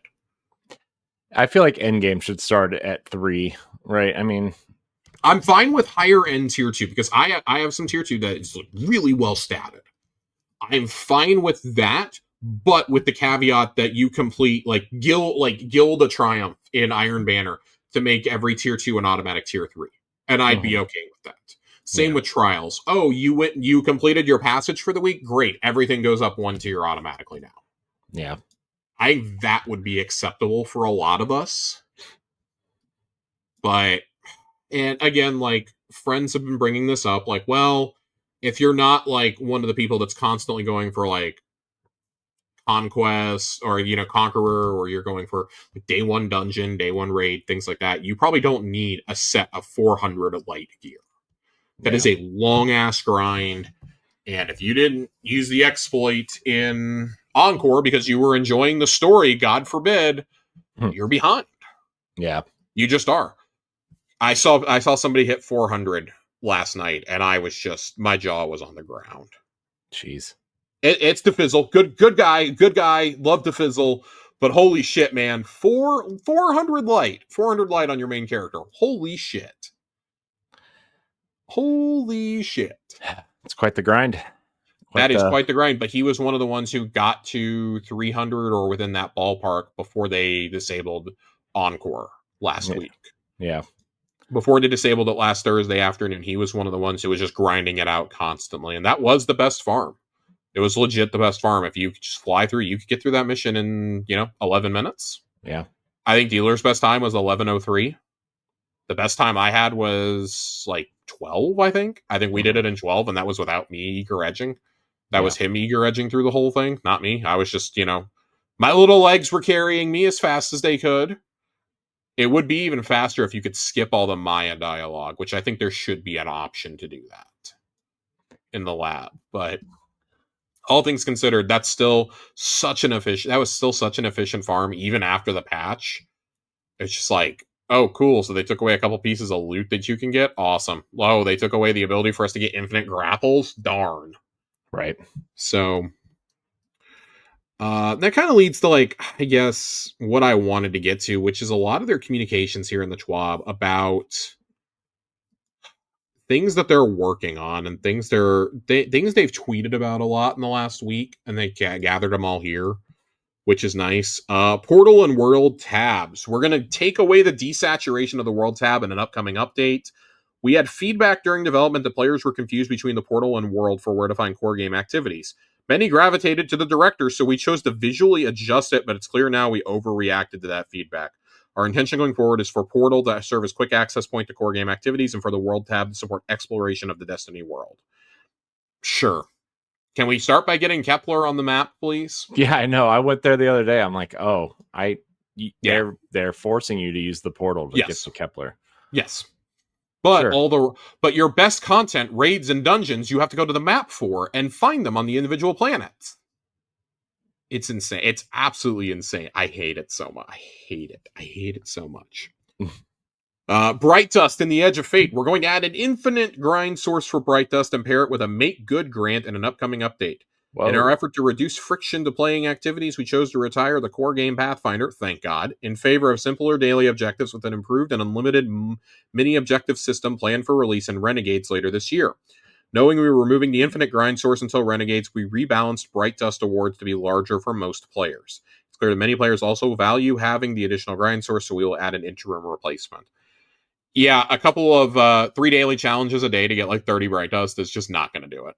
I feel like endgame should start at 3, right? I mean, I'm fine with higher end tier 2 because I have some tier 2 that is really well statted. I'm fine with that, but with the caveat that you complete Guild a Triumph in Iron Banner to make every tier 2 an automatic tier 3. And I'd be okay with that. Same with Trials. Oh, you completed your passage for the week? Great. Everything goes up 1 tier automatically now. Yeah. I think that would be acceptable for a lot of us. But, and again, like, friends have been bringing this up, like, well, if you're not, like, one of the people that's constantly going for, like, Conquest or, Conqueror, or you're going for like, day 1 dungeon, day 1 raid, things like that, you probably don't need a set of 400 of light gear. That is a long-ass grind, and if you didn't use the exploit in Encore because you were enjoying the story, God forbid, you're behind. Yeah. You just are. I saw somebody hit 400 last night, and I was just, my jaw was on the ground. Jeez. It's DeFizzle. Good guy. Love DeFizzle. But holy shit, man. 400 light. 400 light on your main character. Holy shit. It's quite the grind. That is quite the grind. But he was one of the ones who got to 300 or within that ballpark before they disabled Encore last week. Yeah. Before they disabled it last Thursday afternoon, he was one of the ones who was just grinding it out constantly. And that was the best farm. It was legit the best farm. If you could just fly through, you could get through that mission in, 11 minutes. Yeah. I think Dealer's best time was 11:03. The best time I had was like 12, I think. I think we did it in 12, and that was without me eager edging. That was him eager edging through the whole thing, not me. I was just, my little legs were carrying me as fast as they could. It would be even faster if you could skip all the Maya dialogue, which I think there should be an option to do that in the lab. But all things considered, that's still such an efficient. That was still such an efficient farm even after the patch. It's just like, oh, cool. So they took away a couple pieces of loot that you can get. Awesome. Oh, they took away the ability for us to get infinite grapples. Darn. Right. So that kind of leads to, like, I guess what I wanted to get to, which is a lot of their communications here in the TWAB about things that they're working on and things things they've tweeted about a lot in the last week, and they gathered them all here, which is nice. Portal and world tabs. We're going to take away the desaturation of the world tab in an upcoming update. We had feedback during development that players were confused between the portal and world for where to find core game activities. Many gravitated to the director, so we chose to visually adjust it, but it's clear now we overreacted to that feedback. Our intention going forward is for Portal to serve as quick access point to core game activities and for the World tab to support exploration of the Destiny world. Sure. Can we start by getting Kepler on the map, please? Yeah, I know. I went there the other day. I'm like, oh, they're forcing you to use the portal to get to Kepler. Yes. But but your best content, raids and dungeons, you have to go to the map for and find them on the individual planets. It's insane. It's absolutely insane. I hate it so much. I hate it so much. Bright Dust in the Edge of Fate. We're going to add an infinite grind source for Bright Dust and pair it with a Make Good grant in an upcoming update. Whoa. In our effort to reduce friction to playing activities, we chose to retire the core game Pathfinder, thank God, in favor of simpler daily objectives with an improved and unlimited mini-objective system planned for release in Renegades later this year. Knowing we were removing the infinite grind source until Renegades, we rebalanced Bright Dust awards to be larger for most players. It's clear that many players also value having the additional grind source, so we will add an interim replacement. Yeah, a couple of 3 daily challenges a day to get like 30 Bright Dust is just not going to do it.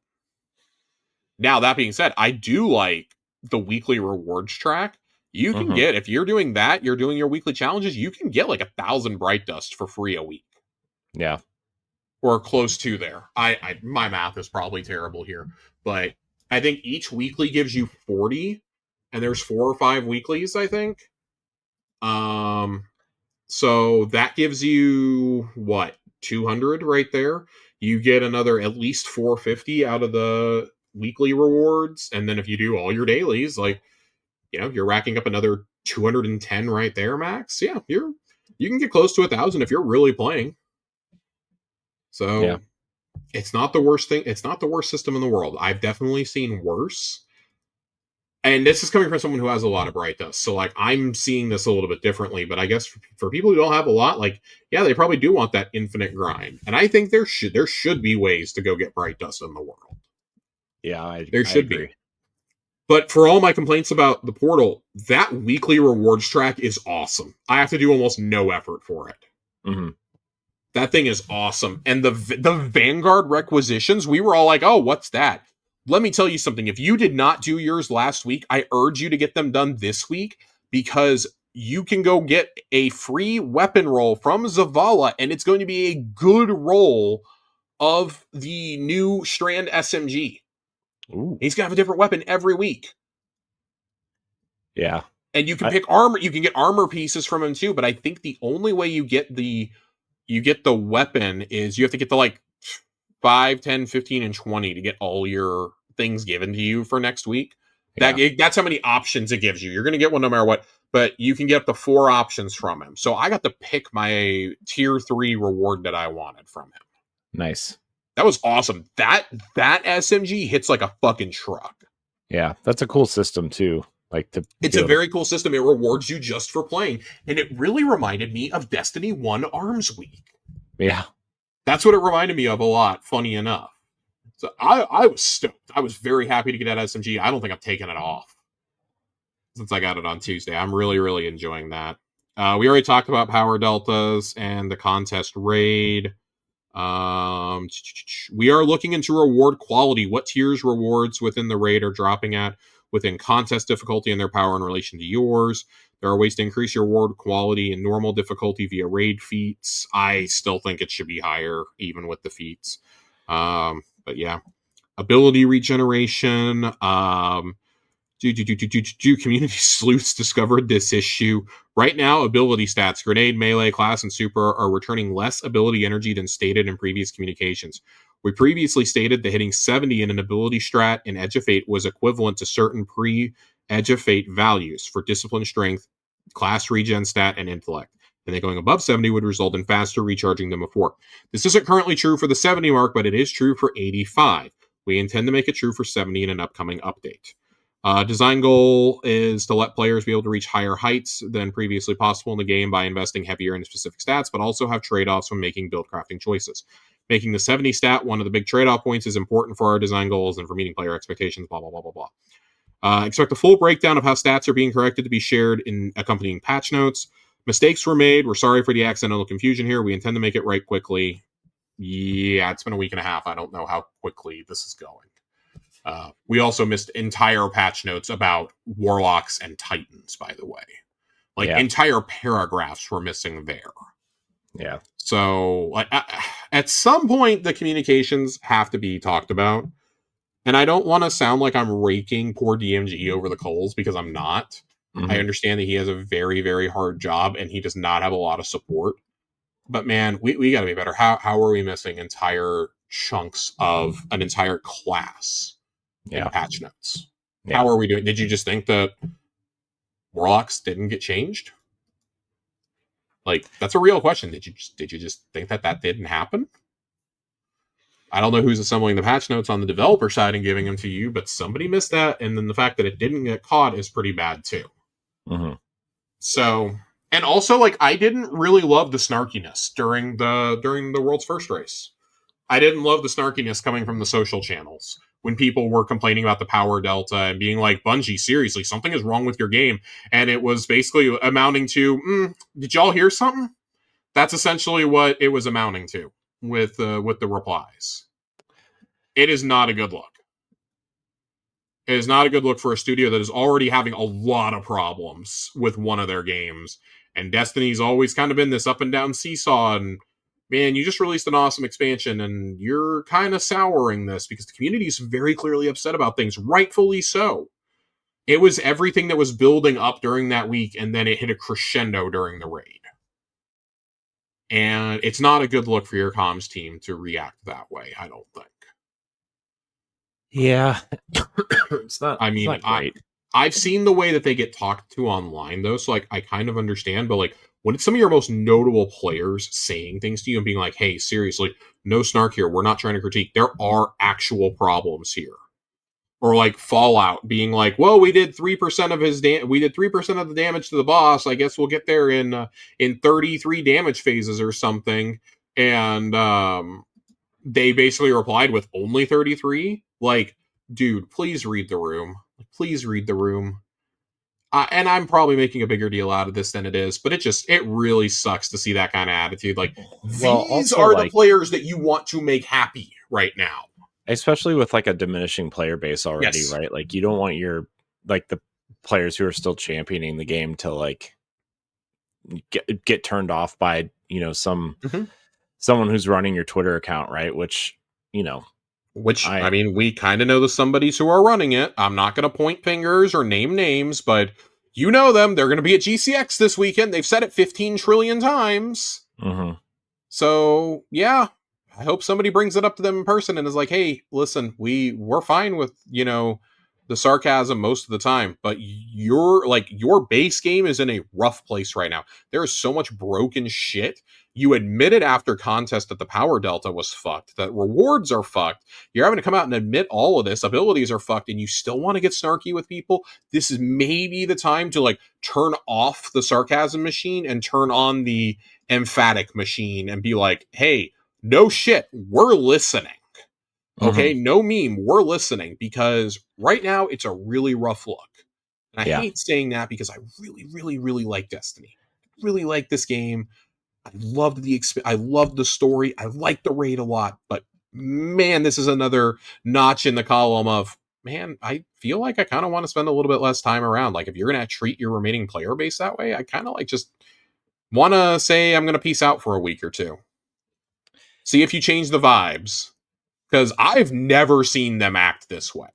Now, that being said, I do like the weekly rewards track. You can get, if you're doing that, you're doing your weekly challenges, you can get like 1,000 Bright Dust for free a week. Yeah. Or close to there. My math is probably terrible here, but I think each weekly gives you 40, and there's 4 or 5 weeklies, I think. So that gives you, 200 right there? You get another at least 450 out of the weekly rewards, and then if you do all your dailies, you're racking up another 210 right there, max. Yeah, you can get close to 1,000 if you're really playing. So It's not the worst thing. It's not the worst system in the world. I've definitely seen worse. And this is coming from someone who has a lot of Bright Dust. So I'm seeing this a little bit differently, but I guess for people who don't have a lot, they probably do want that infinite grind. And I think there should be ways to go get Bright Dust in the world. Yeah, there should be. But for all my complaints about the portal, that weekly rewards track is awesome. I have to do almost no effort for it. Mm-hmm. That thing is awesome. And the Vanguard requisitions, we were all like, oh, what's that? Let me tell you something. If you did not do yours last week, I urge you to get them done this week, because you can go get a free weapon roll from Zavala, and it's going to be a good roll of the new Strand SMG. Ooh. He's going to have a different weapon every week. Yeah. And you can pick armor. You can get armor pieces from him too, but I think the only way you get the weapon is you have to get the 5, 10, 15, and 20 to get all your things given to you for next week. Yeah. That's how many options it gives you. You're going to get one no matter what, but you can get up to 4 options from him. So I got to pick my tier 3 reward that I wanted from him. Nice. That was awesome. That SMG hits like a fucking truck. Yeah, that's a cool system too. It's a very cool system. It rewards you just for playing. And it really reminded me of Destiny 1 Arms Week. Yeah. That's what it reminded me of a lot, funny enough. So I was stoked. I was very happy to get that SMG. I don't think I've taken it off since I got it on Tuesday. I'm really, really enjoying that. We already talked about Power Deltas and the contest raid. We are looking into reward quality. What tiers rewards within the raid are dropping at within contest difficulty and their power in relation to yours. There are ways to increase your reward quality in normal difficulty via raid feats. I still think it should be higher, even with the feats. But yeah. Ability regeneration. Community sleuths discovered this issue. Right now, ability stats, grenade, melee, class, and super are returning less ability energy than stated in previous communications. We previously stated that hitting 70 in an ability strat in Edge of Fate was equivalent to certain pre-Edge of Fate values for discipline, strength, class regen stat, and intellect. And then going above 70 would result in faster recharging than before. This isn't currently true for the 70 mark, but it is true for 85. We intend to make it true for 70 in an upcoming update. Design goal is to let players be able to reach higher heights than previously possible in the game by investing heavier in specific stats, but also have trade-offs when making build crafting choices. Making the 70 stat one of the big trade-off points is important for our design goals and for meeting player expectations, blah, blah, blah, blah, blah. Expect a full breakdown of how stats are being corrected to be shared in accompanying patch notes. Mistakes were made. We're sorry for the accidental confusion here. We intend to make it right quickly. Yeah, it's been a week and a half. I don't know how quickly this is going. We also missed entire patch notes about Warlocks and Titans, by the way. Entire paragraphs were missing there. Yeah. So, at some point, the communications have to be talked about. And I don't want to sound like I'm raking poor DMG over the coals, because I'm not. Mm-hmm. I understand that he has a very, very hard job, and he does not have a lot of support. But man, we got to be better. How are we missing entire chunks of an entire class in patch notes? Yeah. How are we doing? Did you just think that Warlocks didn't get changed? That's a real question. Did you just think that didn't happen? I don't know who's assembling the patch notes on the developer side and giving them to you, but somebody missed that, and then the fact that it didn't get caught is pretty bad too. Mm-hmm. So, and also, I didn't really love the snarkiness during the world's first race. I didn't love the snarkiness coming from the social channels when people were complaining about the power delta and being like, Bungie, seriously, something is wrong with your game. And it was basically amounting to, did y'all hear something? That's essentially what it was amounting to with the replies. It is not a good look. It is not a good look for a studio that is already having a lot of problems with one of their games. And Destiny's always kind of been this up and down seesaw, and man, you just released an awesome expansion, and you're kind of souring this because the community is very clearly upset about things, rightfully so. It was everything that was building up during that week, and then it hit a crescendo during the raid. And it's not a good look for your comms team to react that way, I don't think. Yeah. It's not great. I've seen the way that they get talked to online, though, so I kind of understand, but when it's some of your most notable players saying things to you and being like, hey, seriously, no snark here, we're not trying to critique, there are actual problems here. Or Fallout being like, well, we did 3% of we did 3% of the damage to the boss, I guess we'll get there in 33 damage phases or something. And they basically replied with only 33. Dude, please read the room. Please read the room. And I'm probably making a bigger deal out of this than it is, but it really sucks to see that kind of attitude. These are the players that you want to make happy right now. Especially with a diminishing player base already, yes. Right? You don't want your, the players who are still championing the game to get turned off by, someone who's running your Twitter account, right? Which, I mean, we kind of know the somebodies who are running it. I'm not going to point fingers or name names, but you know them. They're going to be at GCX this weekend. They've said it 15 trillion times. Mm-hmm. So, yeah, I hope somebody brings it up to them in person and is like, hey, listen, we're fine with, the sarcasm most of the time, but your base game is in a rough place right now. There is so much broken shit. You admitted after contest that the power delta was fucked, that rewards are fucked. You're having to come out and admit all of this. Abilities are fucked, and you still want to get snarky with people. This is maybe the time to turn off the sarcasm machine and turn on the emphatic machine and be like, hey, no shit, we're listening. Okay, no meme, we're listening, because right now it's a really rough look. And I hate saying that because I really, really, really like Destiny. I really like this game. I loved the story. I like the raid a lot, but man, this is another notch in the column of, man, I feel like I kind of want to spend a little bit less time around. If you're going to treat your remaining player base that way, I kind of just want to say I'm going to peace out for a week or two. See if you change the vibes. Because I've never seen them act this way.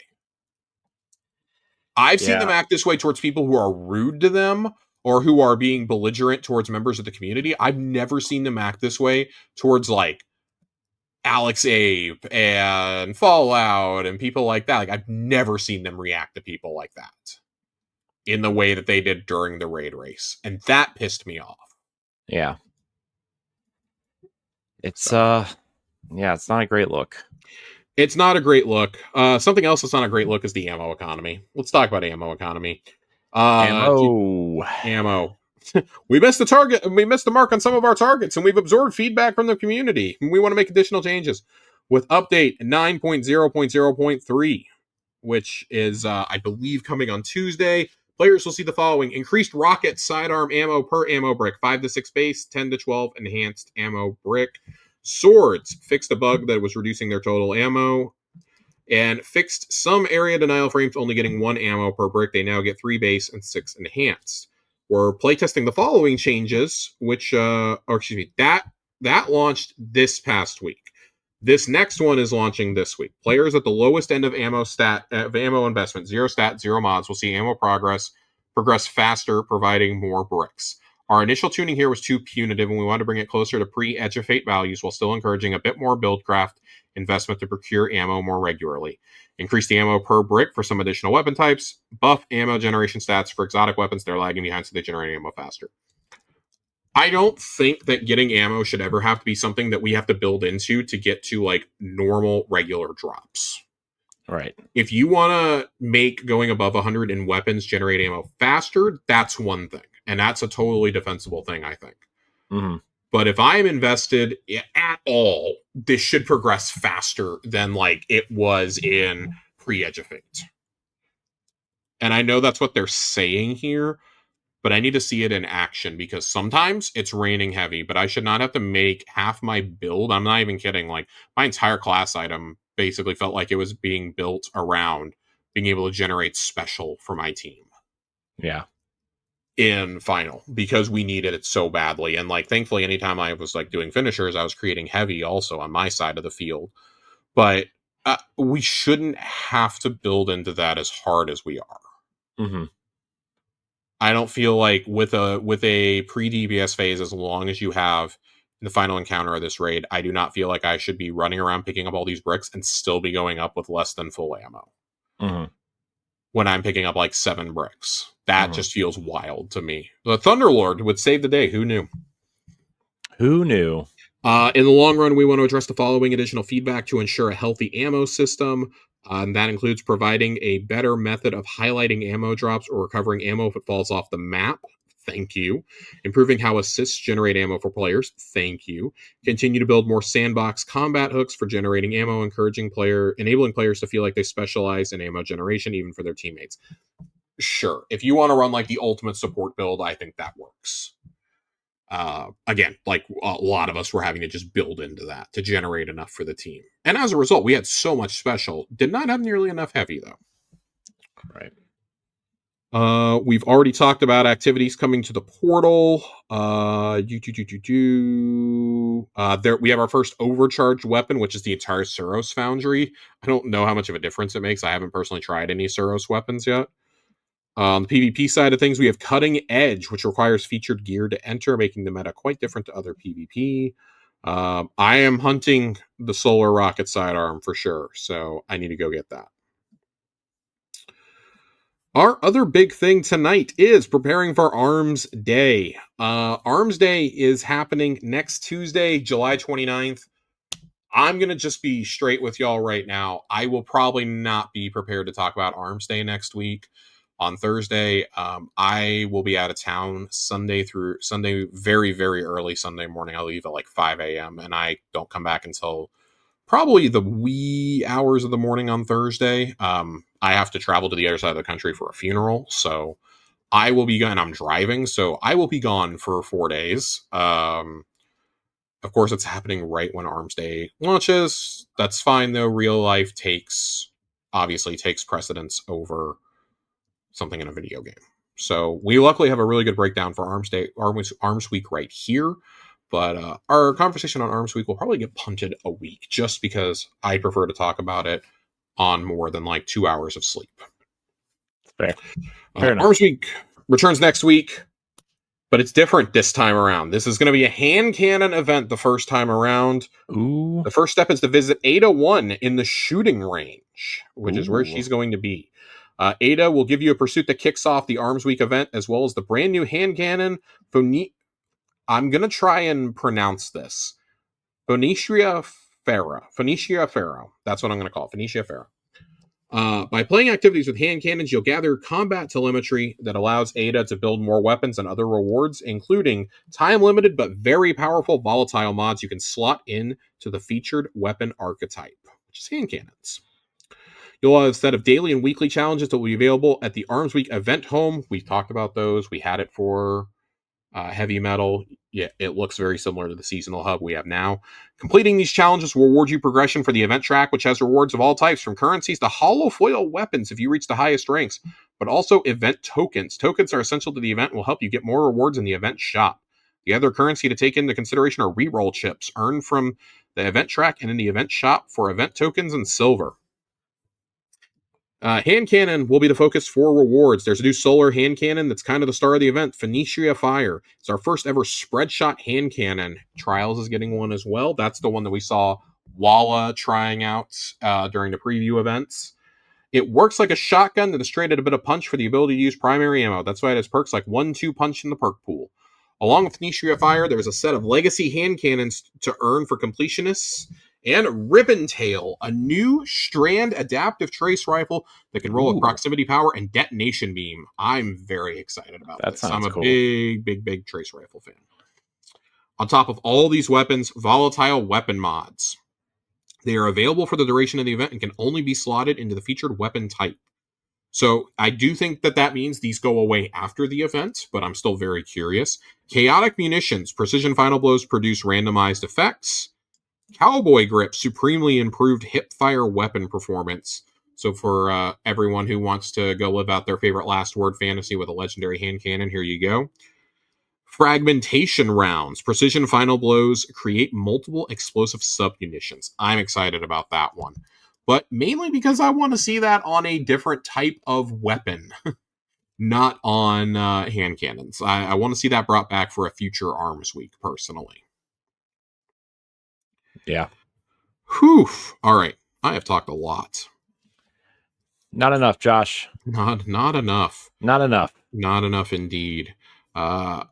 I've seen them act this way towards people who are rude to them or who are being belligerent towards members of the community. I've never seen them act this way towards Alex Ape and Fallout and people like that. Like, I've never seen them react to people like that in the way that they did during the raid race. And that pissed me off. Yeah. It's it's not a great look. It's not a great look. Something else that's not a great look is the ammo economy. Let's talk about ammo economy. Ammo. We missed the target. We missed the mark on some of our targets, and we've absorbed feedback from the community. We want to make additional changes with update 9.0.0.3, which is, I believe, coming on Tuesday. Players will see the following: increased rocket sidearm ammo per ammo brick, 5 to 6 base, 10 to 12 enhanced ammo brick. Swords fixed a bug that was reducing their total ammo, and fixed some area denial frames only getting 1 ammo per brick. They now get 3 base and 6 enhanced. We're playtesting the following changes, which that launched this past week. This next one is launching this week. Players at the lowest end of ammo investment, 0 stat, 0 mods, will see ammo progress faster, providing more bricks. Our initial tuning here was too punitive, and we wanted to bring it closer to pre-Edge of Fate values while still encouraging a bit more buildcraft investment to procure ammo more regularly. Increase the ammo per brick for some additional weapon types. Buff ammo generation stats for exotic weapons. They're lagging behind, so they generate ammo faster. I don't think that getting ammo should ever have to be something that we have to build into to get to like normal, regular drops. Right. If you want to make going above 100 in weapons generate ammo faster, that's one thing. And that's a totally defensible thing, I think. Mm-hmm. But if I'm invested at all, this should progress faster than like it was in pre-Edge of Fate. And I know that's what they're saying here, but I need to see it in action because sometimes it's raining heavy, but I should not have to make half my build. I'm not even kidding. Like, my entire class item basically felt like it was being built around being able to generate special for my team. Yeah. In final, because we needed it so badly. And like, thankfully, anytime I was like doing finishers, I was creating heavy also on my side of the field. But we shouldn't have to build into that as hard as we are. Mm-hmm. I don't feel like with a pre-DBS phase, as long as you have the final encounter of this raid, I do not feel like I should be running around picking up all these bricks and still be going up with less than full ammo. Mm-hmm. When I'm picking up like 7 bricks. That just feels wild to me. The Thunderlord would save the day. Who knew? Who knew? In the long run, we want to address the following additional feedback to ensure a healthy ammo system. And that includes providing a better method of highlighting ammo drops or recovering ammo if it falls off the map. Thank you. Improving how assists generate ammo for players. Thank you. Continue to build more sandbox combat hooks for generating ammo, enabling players to feel like they specialize in ammo generation, even for their teammates. Sure. If you want to run like the ultimate support build, I think that works. Again, like a lot of us were having to just build into that to generate enough for the team. And as a result, we had so much special. Did not have nearly enough heavy, though. Right. We've already talked about activities coming to the portal. There we have our first overcharged weapon, which is the entire Suros Foundry. I don't know how much of a difference it makes. I haven't personally tried any Suros weapons yet. On the PvP side of things, we have Cutting Edge, which requires featured gear to enter, making the meta quite different to other PvP. I am hunting the Solar Rocket sidearm for sure, so I need to go get that. Our other big thing tonight is preparing for Arms Day. Arms Day is happening next Tuesday, July 29th. I'm going to just be straight with y'all right now. I will probably not be prepared to talk about Arms Day next week. On Thursday, I will be out of town Sunday through Sunday, very, very early Sunday morning. I leave at like 5 a.m. and I don't come back until probably the wee hours of the morning on Thursday. I have to travel to the other side of the country for a funeral, so I will be gone. I'm driving, so I will be gone for 4 days. Of course, it's happening right when Arms Day launches. That's fine, though. Real life obviously takes precedence over something in a video game. So we luckily have a really good breakdown for Arms Week right here. But our conversation on Arms Week will probably get punted a week just because I prefer to talk about it on more than like 2 hours of sleep. Fair Arms Week returns next week. but it's different this time around. This is going to be a hand cannon event the first time around. Ooh. The first step is to visit Ada 1 in the shooting range, which is where Ooh. she's going to be. Ada will give you a pursuit that kicks off the Arms Week event, as well as the brand new hand cannon. I'm going to try and pronounce this. Phoenicia Pharaoh. That's what I'm going to call it. Phoenicia Pharaoh. By playing activities with hand cannons, you'll gather combat telemetry that allows Ada to build more weapons and other rewards, including time-limited but very powerful volatile mods you can slot in to the featured weapon archetype, which is hand cannons. You'll have a set of daily and weekly challenges that will be available at the Arms Week event home. We've talked about those. We had it for heavy metal. Yeah, it looks very similar to the seasonal hub we have now. Completing these challenges will reward you progression for the event track, which has rewards of all types, from currencies to hollow foil weapons if you reach the highest ranks, but also event tokens. Tokens are essential to the event and will help you get more rewards in the event shop. The other currency to take into consideration are reroll chips earned from the event track and in the event shop for event tokens and silver. Hand cannon will be the focus for rewards. There's a new solar hand cannon that's kind of the star of the event, Phoenicia Fire. It's our first ever spread shot hand cannon. Trials is getting one as well. That's the one that we saw Walla trying out during the preview events. It works like a shotgun that is traded a bit of punch for the ability to use primary ammo. That's why it has perks like 1-2 punch in the perk pool. Along with Phoenicia Fire, there's a set of legacy hand cannons to earn for completionists. And Ribbon Tail, a new strand adaptive trace rifle that can roll with proximity power and detonation beam. I'm very excited about this. I'm a big trace rifle fan. On top of all these weapons, volatile weapon mods. They are available for the duration of the event and can only be slotted into the featured weapon type. So I do think that means these go away after the event, but I'm still very curious. Chaotic munitions. Precision final blows produce randomized effects. Cowboy Grip, supremely improved hip-fire weapon performance. So for everyone who wants to go live out their favorite last word fantasy with a legendary hand cannon, here you go. Fragmentation rounds. Precision final blows create multiple explosive submunitions. I'm excited about that one. But mainly because I want to see that on a different type of weapon. Not on hand cannons. I want to see that brought back for a future Arms Week, personally. Yeah. Whew. All right. I have talked a lot. Not enough, Josh. Not enough. Not enough. Not enough indeed. Got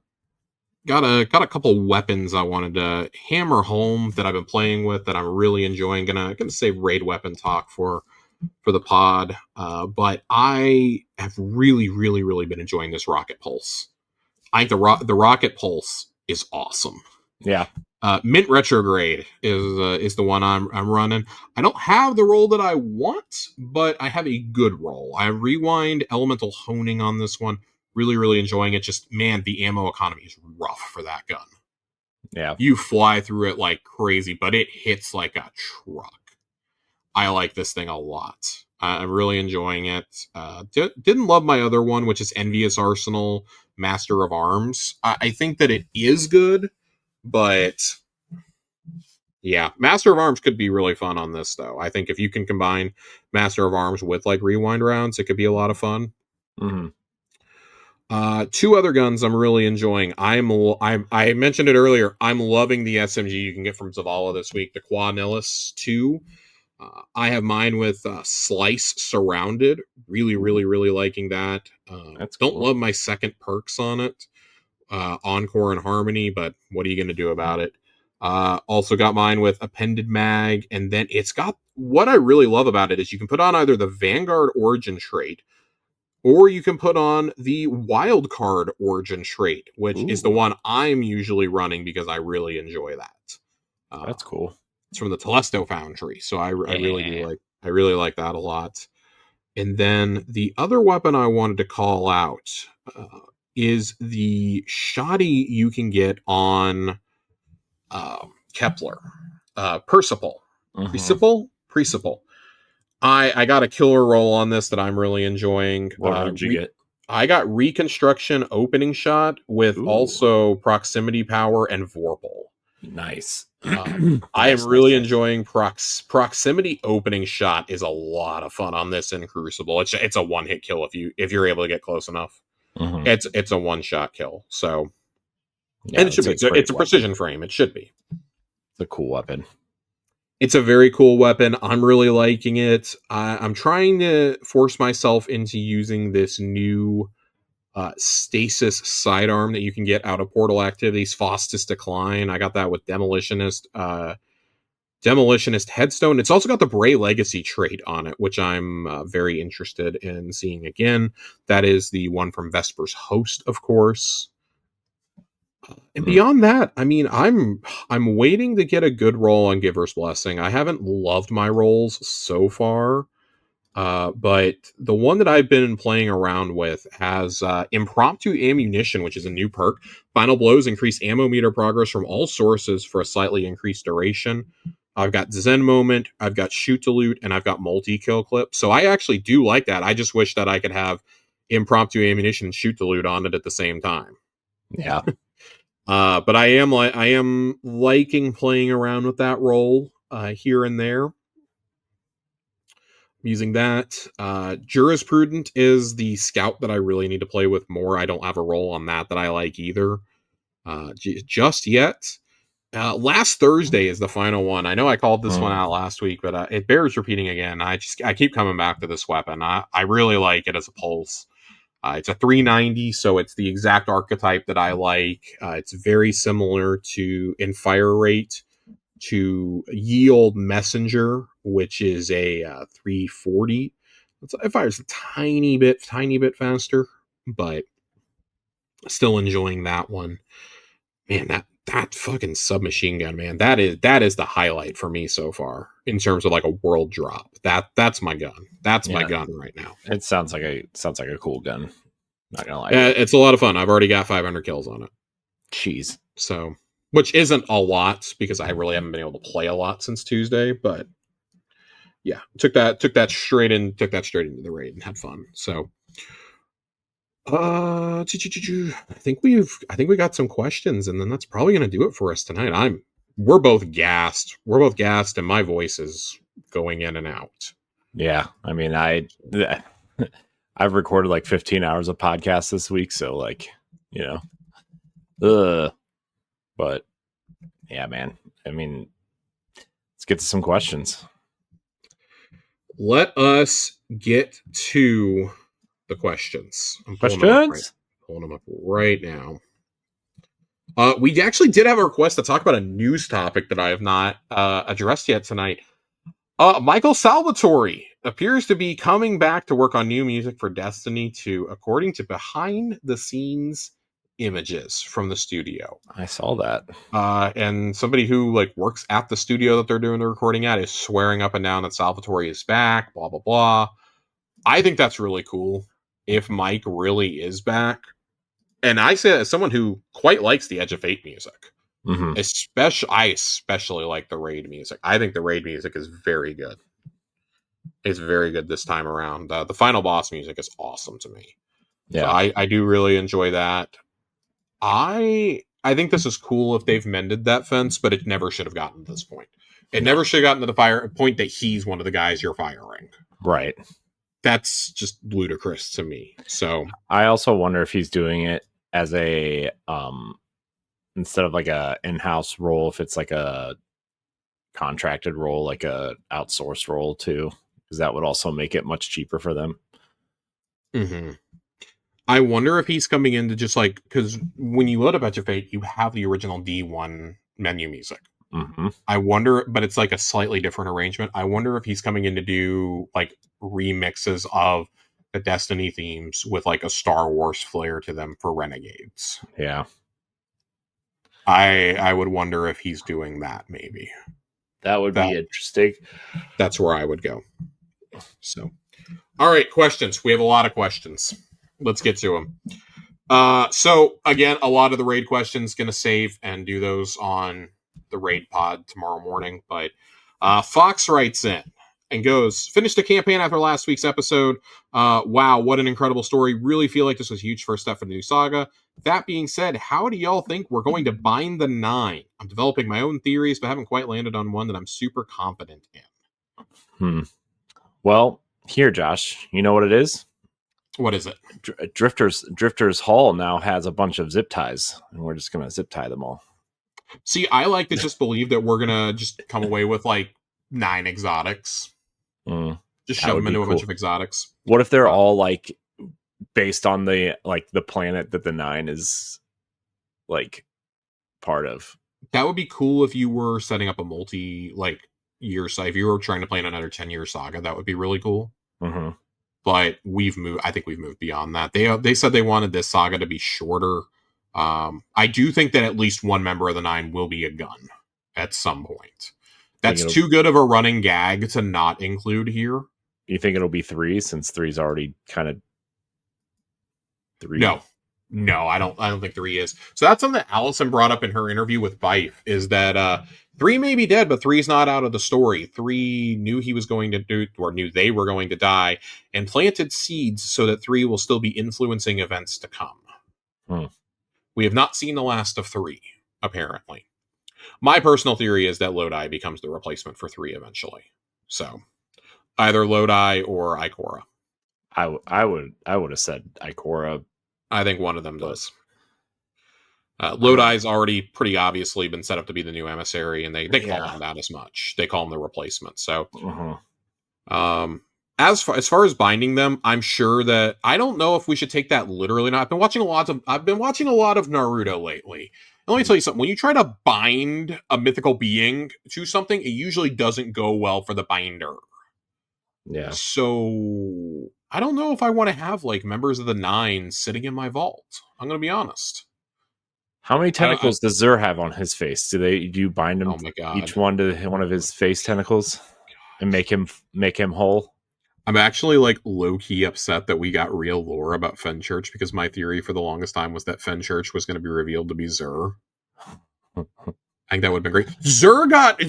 a couple weapons I wanted to hammer home that I've been playing with that I'm really enjoying. Gonna save raid weapon talk for the pod. But I have really been enjoying this Rocket Pulse. I think the Rocket Pulse is awesome. Yeah. Mint Retrograde is the one I'm running. I don't have the roll that I want, but I have a good roll. I rewind Elemental Honing on this one. Really enjoying it. Just, man, the ammo economy is rough for that gun. Yeah. You fly through it like crazy, but it hits like a truck. I like this thing a lot. I'm really enjoying it. Didn't love my other one, which is Envious Arsenal, Master of Arms. I think that it is good, but yeah, Master of Arms could be really fun on this, though. I think if you can combine Master of Arms with like rewind rounds, it could be a lot of fun. Mm-hmm. Two other guns I'm really enjoying. I mentioned it earlier. I'm loving the SMG you can get from Zavala this week, the Quanellis 2. I have mine with Slice Surrounded. Really liking that. That's don't cool. love my second perks on it. Encore and Harmony, but what are you going to do about it? Also got mine with Appended Mag, and then it's got, what I really love about it is you can put on either the Vanguard Origin trait, or you can put on the Wildcard Origin trait, which is the one I'm usually running because I really enjoy that. That's cool. It's from the Telesto Foundry, so I really like that a lot. And then the other weapon I wanted to call out is the shoddy you can get on Kepler. Percival. Mm-hmm. Principal. I got a killer roll on this that I'm really enjoying. What did you get? I got Reconstruction Opening Shot with also Proximity Power and Vorpal. Nice. I am really enjoying Proximity Opening Shot. Is a lot of fun on this in Crucible. It's a one-hit kill if you're able to get close enough. Mm-hmm. It's a one-shot kill. So Yeah, And it should be. It's a precision frame. It should be. It's a cool weapon. It's a very cool weapon. I'm really liking it. I'm trying to force myself into using this new stasis sidearm that you can get out of Portal Activities, Faustus Decline. I got that with Demolitionist Headstone. It's also got the Bray Legacy trait on it, which I'm very interested in seeing again. That is the one from Vesper's Host, of course. And beyond that, I mean, I'm waiting to get a good roll on Giver's Blessing. I haven't loved my rolls so far, but the one that I've been playing around with has Impromptu Ammunition, which is a new perk. Final Blows increase ammo meter progress from all sources for a slightly increased duration. I've got Zen Moment, I've got Shoot to Loot, and I've got Multi-Kill Clip. So I actually do like that. I just wish that I could have Impromptu Ammunition and Shoot to Loot on it at the same time. Yeah. But I am liking playing around with that role here and there. Using that. Jurisprudent is the scout that I really need to play with more. I don't have a role on that I like either. Just yet. Last Thursday is the final one. I know I called this one out last week, but it bears repeating again. I keep coming back to this weapon. I really like it as a pulse. It's a 390, so it's the exact archetype that I like. It's very similar in fire rate to Yield Messenger, which is a 340. It fires a tiny bit faster, but still enjoying that one. Man, that fucking submachine gun, man, that is the highlight for me so far in terms of like a world drop. That's my gun. That's my gun right now. It sounds like a cool gun. Not gonna lie. It's a lot of fun. I've already got 500 kills on it. Jeez. So, which isn't a lot because I really haven't been able to play a lot since Tuesday, but yeah, took that straight into the raid and had fun. So, I think we got some questions, and then that's probably going to do it for us tonight. We're both gassed, and my voice is going in and out. Yeah, I mean, I've recorded like 15 hours of podcasts this week, so like, but yeah, man. I mean, let's get to some questions. Let us get to the questions. I'm pulling them up right now. We actually did have a request to talk about a news topic that I have not addressed yet tonight. Michael Salvatore appears to be coming back to work on new music for Destiny 2, according to behind-the-scenes images from the studio. I saw that. And somebody who works at the studio that they're doing the recording at is swearing up and down that Salvatore is back, blah, blah, blah. I think that's really cool if Mike really is back. And I say that as someone who quite likes the Edge of Fate music. Mm-hmm. I especially like the raid music. I think the raid music is very good. It's very good this time around. The final boss music is awesome to me. Yeah, so I do really enjoy that. I think this is cool if they've mended that fence, but it never should have gotten to this point. It never should have gotten to the point that he's one of the guys you're firing. Right. That's just ludicrous to me. So I also wonder if he's doing it as a instead of like a in-house role, if it's like a contracted role, like a outsourced role too, because that would also make it much cheaper for them. Mm-hmm. I wonder if he's coming in to just because when you load up Edge of Fate, you have the original D1 menu music. Mm-hmm. I wonder, but it's like a slightly different arrangement. I wonder if he's coming in to do remixes of the Destiny themes with a Star Wars flair to them for Renegades. Yeah. I would wonder if he's doing that, maybe. That would be interesting. That's where I would go. So, all right, questions. We have a lot of questions. Let's get to them. So, again, a lot of the raid questions going to save and do those on the raid pod tomorrow morning. But Fox writes in and goes, finished a campaign after last week's episode. Wow, what an incredible story. Really feel like this was a huge first step for the new saga. That being said, how do y'all think we're going to bind the 9? I'm developing my own theories, but haven't quite landed on one that I'm super confident in. Well, here, Josh, you know what it is? What is it? Drifter's Hall now has a bunch of zip ties, and we're just gonna zip tie them all. See, I like to just believe that we're gonna just come away with like 9 exotics. Just shove them into a bunch of exotics. What if they're all like based on the planet that the 9 is like part of? That would be cool if you were setting up a multi-year saga. If you were trying to play in another 10-year saga, that would be really cool. Mm-hmm. But I think we've moved beyond that. They said they wanted this saga to be shorter. I do think that at least one member of the 9 will be a gun at some point. That's too good of a running gag to not include here. You think it'll be 3 since 3's already kind of 3? No, I don't think 3 is. So that's something that Allison brought up in her interview with Bife, is that 3 may be dead, but 3's not out of the story. 3 knew he was going to do, or knew they were going to die, and planted seeds so that 3 will still be influencing events to come. We have not seen the last of 3, apparently. My personal theory is that Lodi becomes the replacement for 3 eventually. So either Lodi or Ikora. I would have said Ikora. I think one of them does. Lodi's already pretty obviously been set up to be the new emissary, and they call him that as much. They call him the replacement. So, as far as binding them, I'm sure that I don't know if we should take that literally. I've been watching a lot of Naruto lately. And let me tell you something. When you try to bind a mythical being to something, it usually doesn't go well for the binder. Yeah. So I don't know if I want to have like members of the 9 sitting in my vault. I'm going to be honest. How many tentacles does Zur have on his face? Do you bind him each one to one of his face tentacles and make him whole? I'm actually like low-key upset that we got real lore about Fenchurch, because my theory for the longest time was that Fenchurch was going to be revealed to be Zur. I think that would have been great. Zur got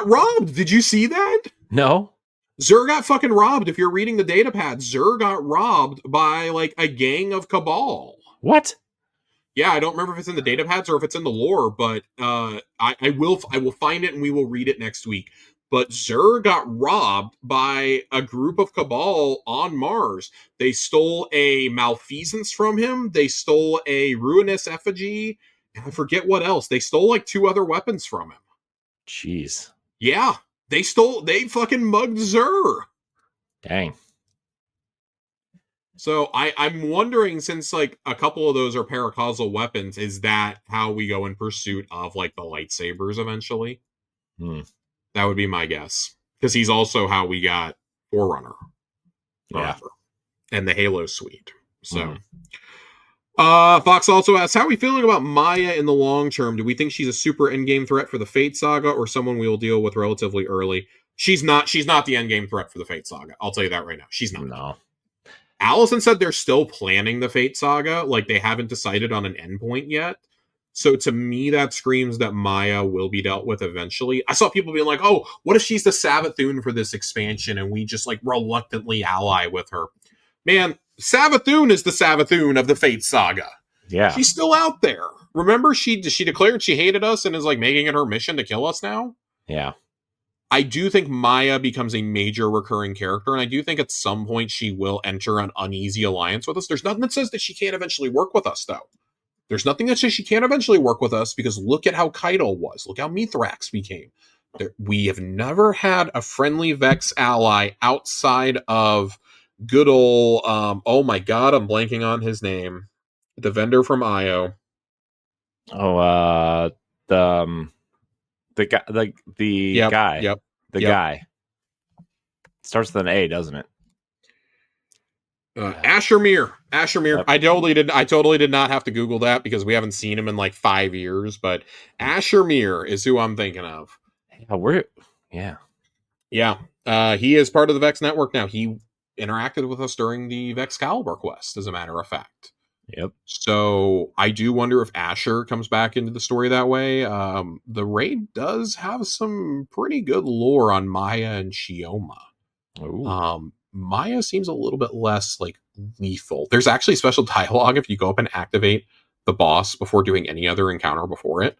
robbed. Did you see that? No. Zur got fucking robbed. If you're reading the data pad, Zur got robbed by like a gang of Cabal. What? Yeah, I don't remember if it's in the data pads or if it's in the lore, but I will find it and we will read it next week. But Zur got robbed by a group of Cabal on Mars. They stole a malfeasance from him. They stole a ruinous effigy. And I forget what else. They stole like 2 other weapons from him. Jeez. Yeah. They fucking mugged Zur. Dang. So I'm wondering, since like a couple of those are paracausal weapons, is that how we go in pursuit of like the lightsabers eventually? That would be my guess. Because he's also how we got Forerunner. Yeah. And the Halo suite. So Fox also asks, how are we feeling about Maya in the long term? Do we think she's a super endgame threat for the Fate Saga, or someone we will deal with relatively early? She's not the endgame threat for the Fate Saga. I'll tell you that right now. She's not. No. Allison said they're still planning the Fate Saga. Like, they haven't decided on an endpoint yet. So to me, that screams that Maya will be dealt with eventually. I saw people being like, oh, what if she's the Savathun for this expansion and we just like reluctantly ally with her? Man, Savathun is the Savathun of the Fate Saga. Yeah. She's still out there. Remember, she declared she hated us and is like making it her mission to kill us now? Yeah. I do think Maya becomes a major recurring character, and I do think at some point she will enter an uneasy alliance with us. There's nothing that says that she can't eventually work with us, though. There's nothing that says she can't eventually work with us, because look at how Keitel was. Look how Mithrax became. We have never had a friendly Vex ally outside of good old, oh my god, I'm blanking on his name. The vendor from IO. Oh, the guy, the guy. Yep. The guy. Starts with an A, doesn't it? Asher Mir. Yep. I totally did not have to Google that because we haven't seen him in like 5 years, but Asher Mir is who I'm thinking of. Yeah. He is part of the Vex network now. He interacted with us during the Vex Caliber quest, as a matter of fact. Yep. So I do wonder if Asher comes back into the story that way. The raid does have some pretty good lore on Maya and Shioma. Ooh. Maya seems a little bit less like lethal. There's actually special dialogue if you go up and activate the boss before doing any other encounter before it.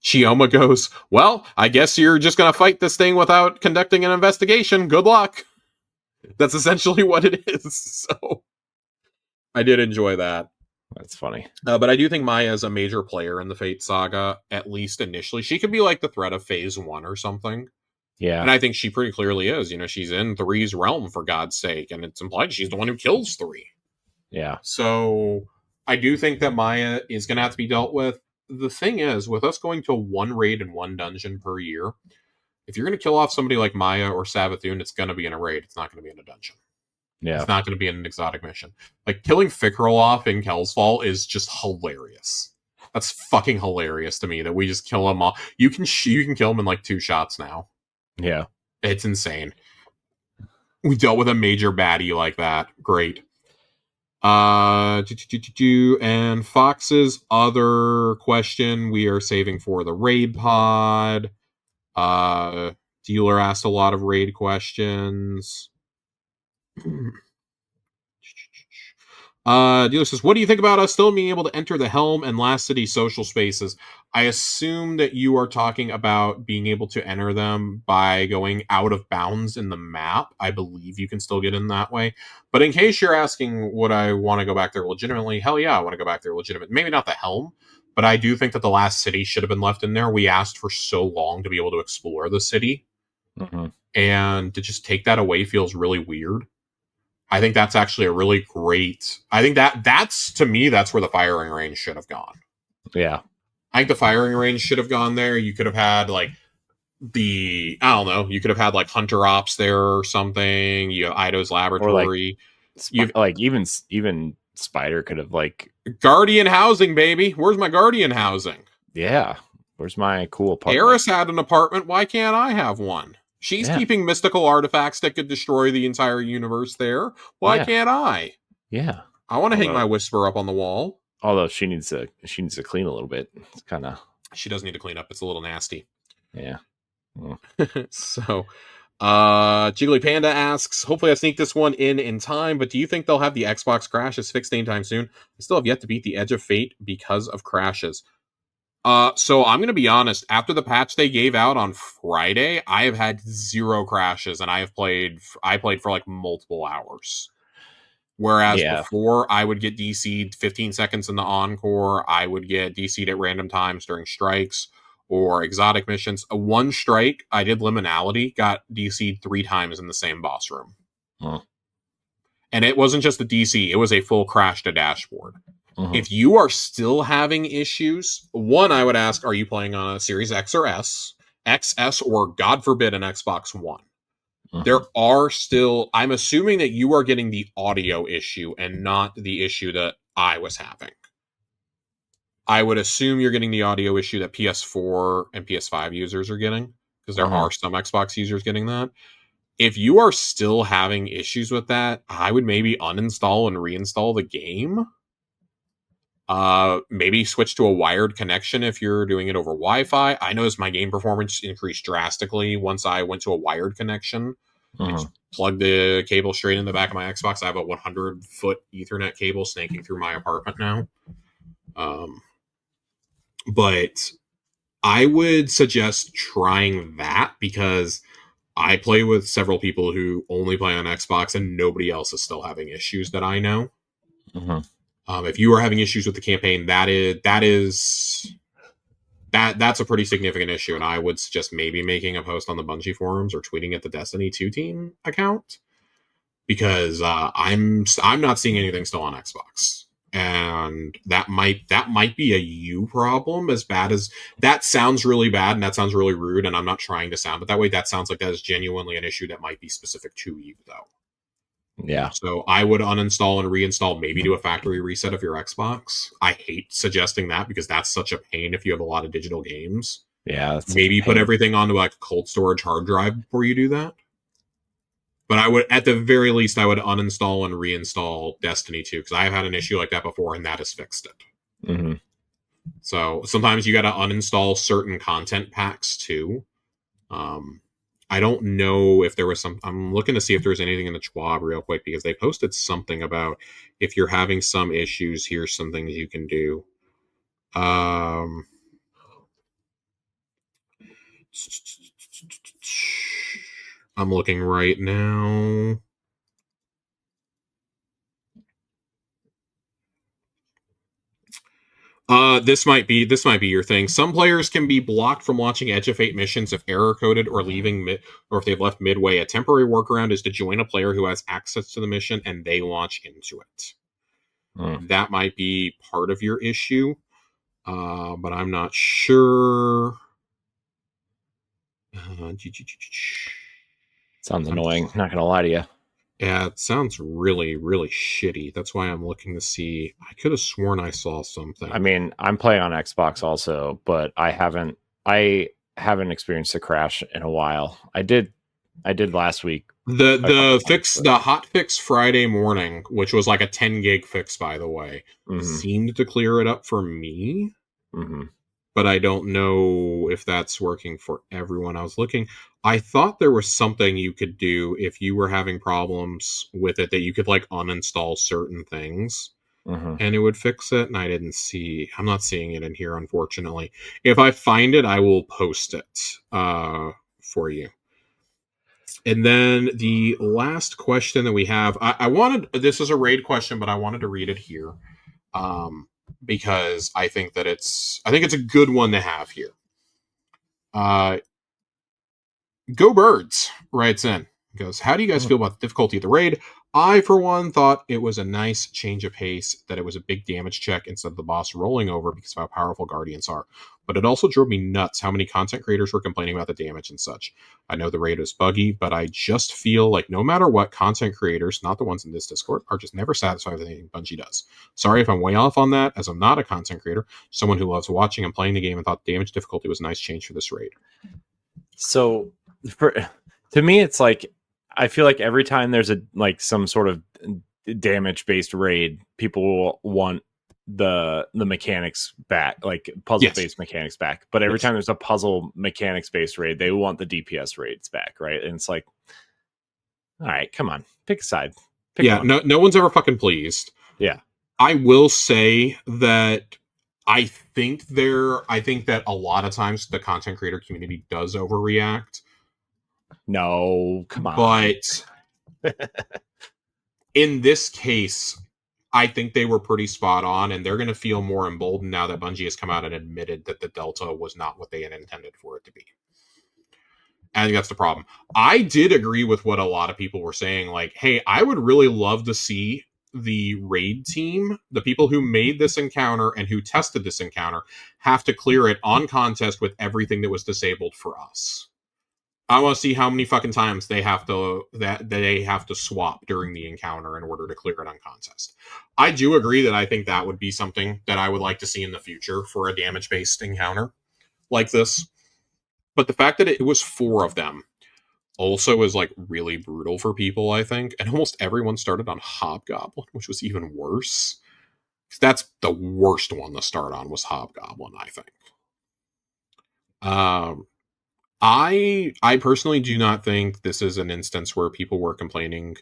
Shioma goes, well, I guess you're just going to fight this thing without conducting an investigation. Good luck. That's essentially what it is. So I did enjoy that. That's funny. But I do think Maya is a major player in the Fate saga, at least initially. She could be like the threat of Phase 1 or something. Yeah. And I think she pretty clearly is. She's in 3's realm, for God's sake, and it's implied she's the one who kills 3. Yeah. So I do think that Maya is going to have to be dealt with. The thing is, with us going to 1 raid and 1 dungeon per year, if you're going to kill off somebody like Maya or Savathun, it's going to be in a raid. It's not going to be in a dungeon. Yeah. It's not going to be in an exotic mission. Like, killing Fickrel off in Kelsfall is just hilarious. That's fucking hilarious to me that we just kill him off. You can kill him in like 2 shots now. Yeah. It's insane. We dealt with a major baddie like that. Great. And Fox's other question we are saving for the raid pod. Dealer asked a lot of raid questions. Dealer says, what do you think about us still being able to enter the Helm and Last City social spaces? I assume that you are talking about being able to enter them by going out of bounds in the map. I believe you can still get in that way. But in case you're asking, would I want to go back there legitimately? Hell yeah, I want to go back there legitimately. Maybe not the Helm, but I do think that the Last City should have been left in there. We asked for so long to be able to explore the city. Mm-hmm. And to just take that away feels really weird. I think that's actually a really great. I think that's to me, that's where the firing range should have gone. Yeah. I think the firing range should have gone there. You could have had like I don't know, you could have had like Hunter Ops there or something. You have Ido's laboratory. Or like even Spider could have like Guardian housing, baby. Where's my Guardian housing? Yeah. Where's my cool apartment? Eris had an apartment. Why can't I have one? She's keeping mystical artifacts that could destroy the entire universe there. Why can't I? Yeah. I want to hang my Whisper up on the wall. Although she needs to clean a little bit. It's kind of. She does need to clean up. It's a little nasty. Yeah. So, Jiggly Panda asks, hopefully I sneak this one in time, but do you think they'll have the Xbox crashes fixed anytime soon? I still have yet to beat the Edge of Fate because of crashes. So I'm going to be honest, after the patch they gave out on Friday, I have had 0 crashes and I played for like multiple hours. Whereas before I would get DC'd 15 seconds in the Encore, I would get DC'd at random times during strikes or exotic missions. A 1 strike, I did Liminality, got DC'd 3 times in the same boss room. Huh. And it wasn't just a DC, it was a full crash to dashboard. If you are still having issues, one, I would ask, are you playing on a Series X or S, XS, or God forbid an Xbox One? There are still, I'm assuming that you are getting the audio issue and not the issue that I was having. I would assume you're getting the audio issue that PS4 and PS5 users are getting, because there are some Xbox users getting that. If you are still having issues with that, I would maybe uninstall and reinstall the game. Maybe switch to a wired connection if you're doing it over Wi-Fi. I noticed my game performance increased drastically once I went to a wired connection. I just plugged the cable straight in the back of my Xbox. I have a 100-foot Ethernet cable snaking through my apartment now. But I would suggest trying that because I play with several people who only play on Xbox and nobody else is still having issues that I know. If you are having issues with the campaign, that's a pretty significant issue, and I would suggest maybe making a post on the Bungie forums or tweeting at the Destiny 2 team account, because I'm not seeing anything still on Xbox, and that might be a you problem. As bad as that sounds, really bad, and that sounds really rude, and I'm not trying to sound it that way. That sounds like that is genuinely an issue that might be specific to you, though. Yeah. So I would uninstall and reinstall, maybe do a factory reset of your Xbox. I hate suggesting that because that's such a pain if you have a lot of digital games. Yeah. Maybe put everything onto like a cold storage hard drive before you do that. But I would, at the very least, I would uninstall and reinstall Destiny 2 because I've had an issue like that before and that has fixed it. So sometimes you got to uninstall certain content packs too. I don't know if there was I'm looking to see if there's anything in the Schwab real quick because they posted something about if you're having some issues, here's some things you can do. I'm looking right now. This might be your thing. Some players can be blocked from launching Edge of Fate missions if error coded or leaving or if they've left midway. A temporary workaround is to join a player who has access to the mission and they launch into it. That might be part of your issue, but I'm not sure. Sounds annoying. Not gonna lie to you. Yeah, it sounds really, really shitty. That's why I'm looking to see. I could have sworn I saw something. I mean, I'm playing on Xbox also, but I haven't experienced a crash in a while. I did last week. The hot fix Friday morning, which was like a 10 gig fix, by the way, seemed to clear it up for me. But I don't know if that's working for everyone. I was looking. I thought there was something you could do if you were having problems with it, that you could like uninstall certain things and it would fix it. And I didn't see. I'm not seeing it in here, unfortunately. If I find it, I will post it for you. And then the last question that we have, I wanted, this is a raid question, but I wanted to read it here. Because I think it's a good one to have here. Go Birds writes in, goes, how do you guys feel about the difficulty of the raid? I, for one, thought it was a nice change of pace, that it was a big damage check instead of the boss rolling over because of how powerful Guardians are. But it also drove me nuts how many content creators were complaining about the damage and such. I know the raid is buggy, but I just feel like no matter what, content creators, not the ones in this Discord, are just never satisfied with anything Bungie does. Sorry if I'm way off on that, as I'm not a content creator, someone who loves watching and playing the game, and thought the damage difficulty was a nice change for this raid. So, to me, it's like, I feel like every time there's some sort of damage based raid, people will want the mechanics back, like puzzle based mechanics back. But every time there's a puzzle mechanics based raid, they want the DPS raids back, right? And it's like, all right, come on, pick a side. Pick one. No one's ever fucking pleased. Yeah, I will say that I think that a lot of times the content creator community does overreact. No, come on. But in this case, I think they were pretty spot on, and they're going to feel more emboldened now that Bungie has come out and admitted that the Delta was not what they had intended for it to be. I think that's the problem. I did agree with what a lot of people were saying, like, hey, I would really love to see the raid team, the people who made this encounter and who tested this encounter, have to clear it on contest with everything that was disabled for us. I want to see how many fucking times they have to swap during the encounter in order to clear it on contest. I do agree that I think that would be something that I would like to see in the future for a damage-based encounter like this. But the fact that it was 4 of them also is like really brutal for people, I think. And almost everyone started on Hobgoblin, which was even worse. That's the worst one to start on, was Hobgoblin, I think. I personally do not think this is an instance where people were complaining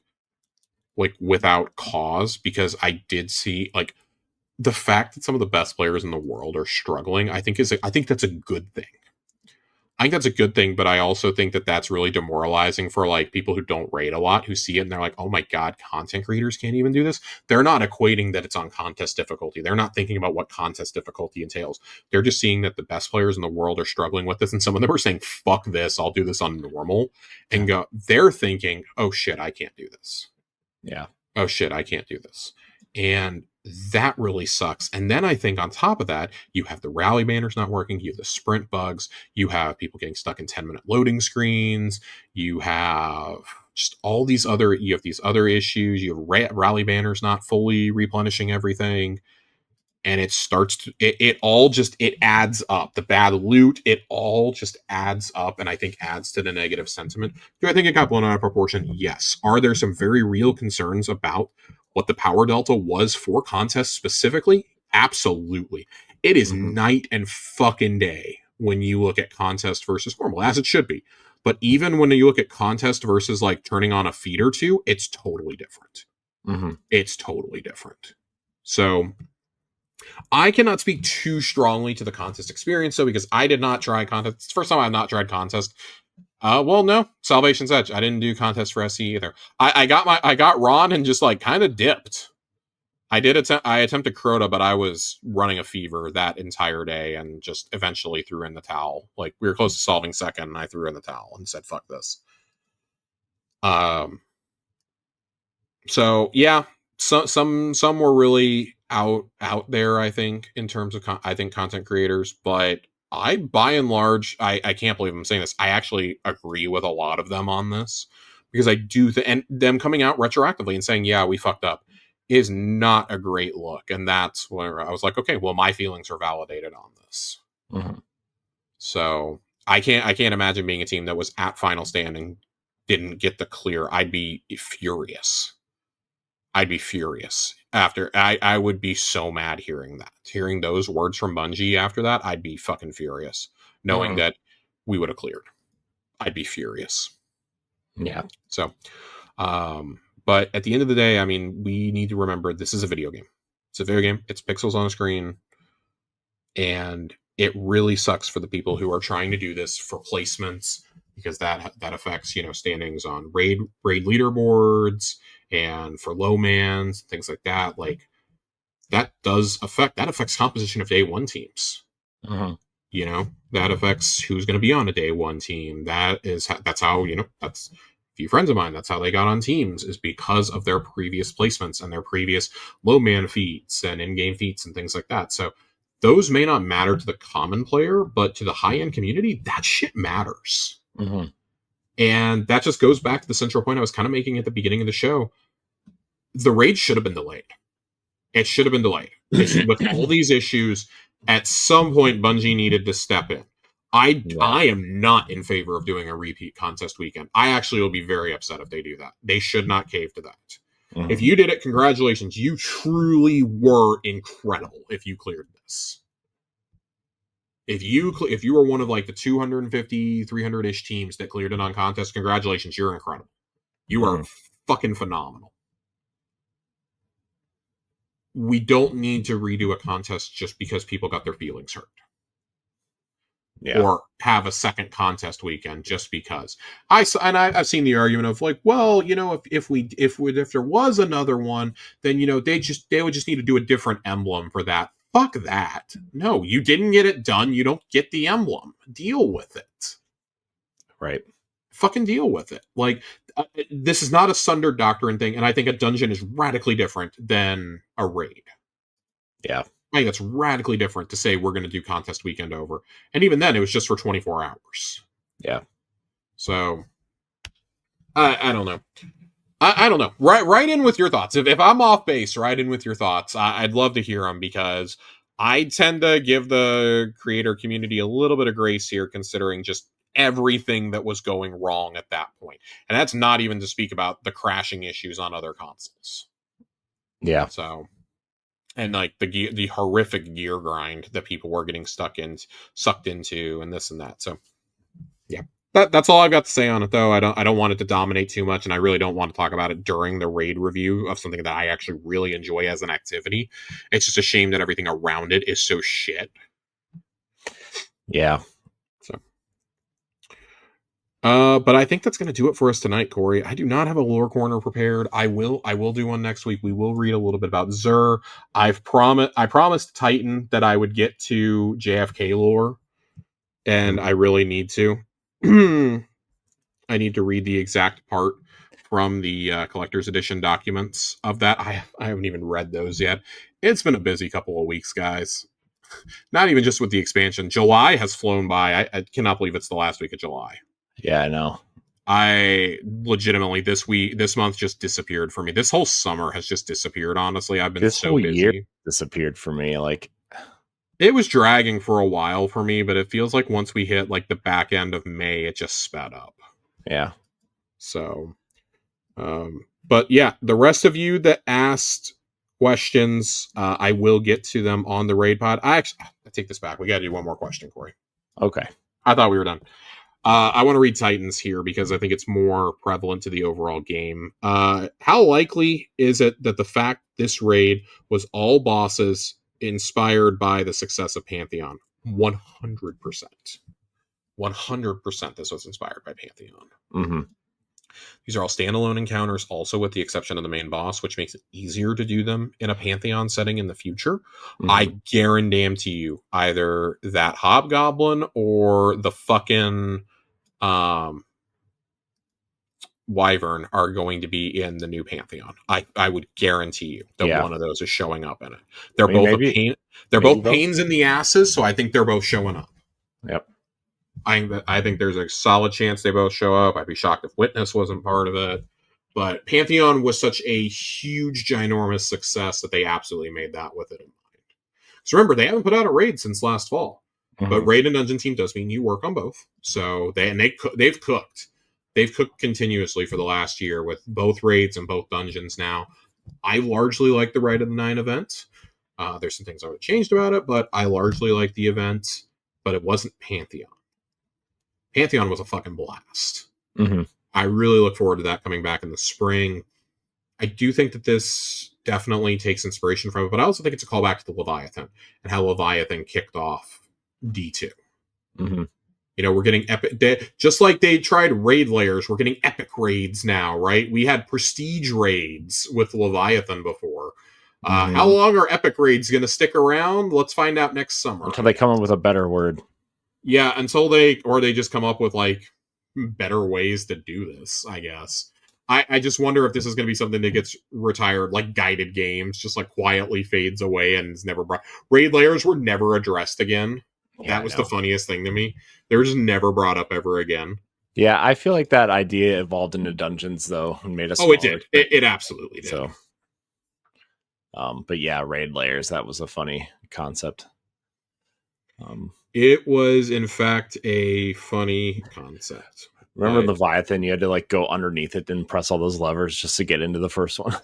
like without cause, because I did see like the fact that some of the best players in the world are struggling. I think that's a good thing. I think that's a good thing, but I also think that that's really demoralizing for like people who don't raid a lot, who see it and they're like, oh my God, content creators can't even do this. They're not equating that it's on contest difficulty. They're not thinking about what contest difficulty entails. They're just seeing that the best players in the world are struggling with this. And some of them are saying, fuck this, I'll do this on normal. And they're thinking, oh shit, I can't do this. Yeah. Oh shit, I can't do this. And that really sucks. And then I think on top of that, you have the rally banners not working, you have the sprint bugs, you have people getting stuck in 10-minute loading screens, you have just all these other, issues, you have rally banners not fully replenishing everything. And it adds up. The bad loot, it all just adds up, and I think adds to the negative sentiment. Do I think it got blown out of proportion? Yes. Are there some very real concerns about what the power delta was for contests specifically? Absolutely. It is night and fucking day when you look at contest versus normal, as it should be. But even when you look at contest versus like turning on a feed or two, it's totally different. It's totally different. So I cannot speak too strongly to the contest experience, though, because I did not try contest. It's the first time I've not tried contest. Well, no, Salvation's Edge. I didn't do contest for SE either. I got Ron and just like kind of dipped. I attempted Crota, but I was running a fever that entire day and just eventually threw in the towel. Like, we were close to solving second, and I threw in the towel and said, fuck this. So yeah, some were really out there, I think, in terms of content creators, but by and large, I can't believe I'm saying this. I actually agree with a lot of them on this, because I do and them coming out retroactively and saying, yeah, we fucked up, is not a great look. And that's where I was like, okay, well, my feelings are validated on this. Mm-hmm. So I can't imagine being a team that was at final stand and didn't get the clear. I'd be furious. After. I would be so mad hearing those words from Bungie after that. I'd be fucking furious knowing that we would have cleared. I'd be furious. Yeah. So, but at the end of the day, I mean, we need to remember this is a video game. It's a video game. It's pixels on a screen. And it really sucks for the people who are trying to do this for placements, because that affects, standings on raid leaderboards and for low mans, things like that. Like, that affects composition of day one teams. That affects who's going to be on a day one team. That's how, that's a few friends of mine, that's how they got on teams, is because of their previous placements and their previous low man feats and in-game feats and things like that. So those may not matter to the common player, but to the high-end community, that shit matters. And that just goes back to the central point I was kind of making at the beginning of the show. The raid should have been delayed. It should have been delayed. With all these issues, at some point, Bungie needed to step in. I am not in favor of doing a repeat contest weekend. I actually will be very upset if they do that. They should not cave to that. If you did it, congratulations. You truly were incredible if you cleared this. If you were one of like the 250, 300-ish teams that cleared it on contest, congratulations. You're incredible. You are fucking phenomenal. We don't need to redo a contest just because people got their feelings hurt. Yeah. Or have a second contest weekend just because. I've seen the argument of like, well, if there was another one, then they would just need to do a different emblem for that. Fuck that. No, you didn't get it done. You don't get the emblem. Deal with it. Right. Fucking deal with it. Like, this is not a Sunder Doctrine thing, and I think a dungeon is radically different than a raid. Yeah. I think that's radically different to say we're going to do contest weekend over. And even then, it was just for 24 hours. Yeah. So, I don't know. I don't know. Write in with your thoughts. If I'm off base, write in with your thoughts. I'd love to hear them, because I tend to give the creator community a little bit of grace here, considering just everything that was going wrong at that point. And that's not even to speak about the crashing issues on other consoles. Yeah. So, and like the horrific gear grind that people were getting sucked into and this and that. So yeah. That's all I've got to say on it, though. I don't want it to dominate too much, and I really don't want to talk about it during the raid review of something that I actually really enjoy as an activity. It's just a shame that everything around it is so shit. Yeah. So, but I think that's going to do it for us tonight, Corey. I do not have a lore corner prepared. I will do one next week. We will read a little bit about Xur. I promised Titan that I would get to JFK lore, and I really need to. I need to read the exact part from the collector's edition documents of that. I haven't even read those yet. It's been a busy couple of weeks, guys. Not even just with the expansion. July has flown by. I cannot believe it's the last week of July. Yeah, I know. I legitimately this month just disappeared for me. This whole summer has just disappeared. Honestly, I've been so busy. Year disappeared for me. Like, it was dragging for a while for me, but it feels like once we hit like the back end of May, it just sped up. Yeah. So, but yeah, the rest of you that asked questions, I will get to them on the raid pod. I take this back. We got to do one more question, Corey. Okay. I thought we were done. I want to read Titans here because I think it's more prevalent to the overall game. How likely is it that the fact this raid was all bosses inspired by the success of Pantheon? 100%. 100% this was inspired by Pantheon. These are all standalone encounters, also with the exception of the main boss, which makes it easier to do them in a Pantheon setting in the future. I guarantee you either that Hobgoblin or the fucking Wyvern are going to be in the new Pantheon. I would guarantee you that one of those is showing up in it. They're both a pain. They're both pains in the asses, so I think they're both showing up. Yep. I think there's a solid chance they both show up. I'd be shocked if Witness wasn't part of it. But Pantheon was such a huge, ginormous success that they absolutely made that with it in mind. So remember, they haven't put out a raid since last fall. But raid and dungeon team does mean you work on both. So they've cooked. They've cooked continuously for the last year with both raids and both dungeons now. I largely like the Rite of the Nine event. There's some things I would have changed about it, but I largely like the event. But it wasn't Pantheon. Pantheon was a fucking blast. I really look forward to that coming back in the spring. I do think that this definitely takes inspiration from it, but I also think it's a callback to the Leviathan and how Leviathan kicked off D2. You know, we're getting epic, just like they tried raid layers, we're getting epic raids now, right? We had prestige raids with Leviathan before. How long are epic raids going to stick around? Let's find out next summer. Until they come up with a better word. Yeah, until they just come up with like better ways to do this, I guess. I just wonder if this is going to be something that gets retired, like guided games, just like quietly fades away and is never brought. Raid layers were never addressed again. Yeah, that was the funniest thing to me. They were just never brought up ever again. Yeah, I feel like that idea evolved into dungeons though and made us. Oh, it did. It absolutely did. So, but yeah, raid layers, that was a funny concept. It was in fact a funny concept. Remember Leviathan? You had to like go underneath it and press all those levers just to get into the first one.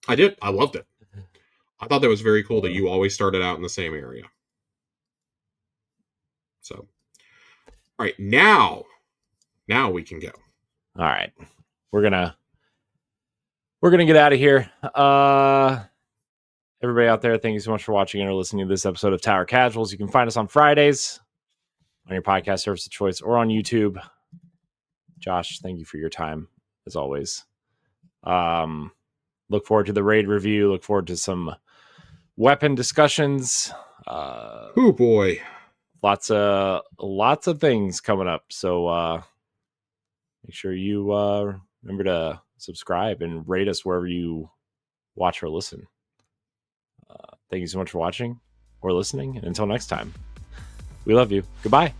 I did. I loved it. I thought that was very cool that you always started out in the same area. So, all right, now we can go. All right, we're gonna get out of here. Everybody out there, thank you so much for watching and or listening to this episode of Tower Casuals. You can find us on Fridays on your podcast service of choice or on YouTube. Josh, thank you for your time as always. Look forward to the raid review. Look forward to some weapon discussions. Oh boy. Lots of things coming up. So make sure you remember to subscribe and rate us wherever you watch or listen. Thank you so much for watching or listening. And until next time, we love you. Goodbye.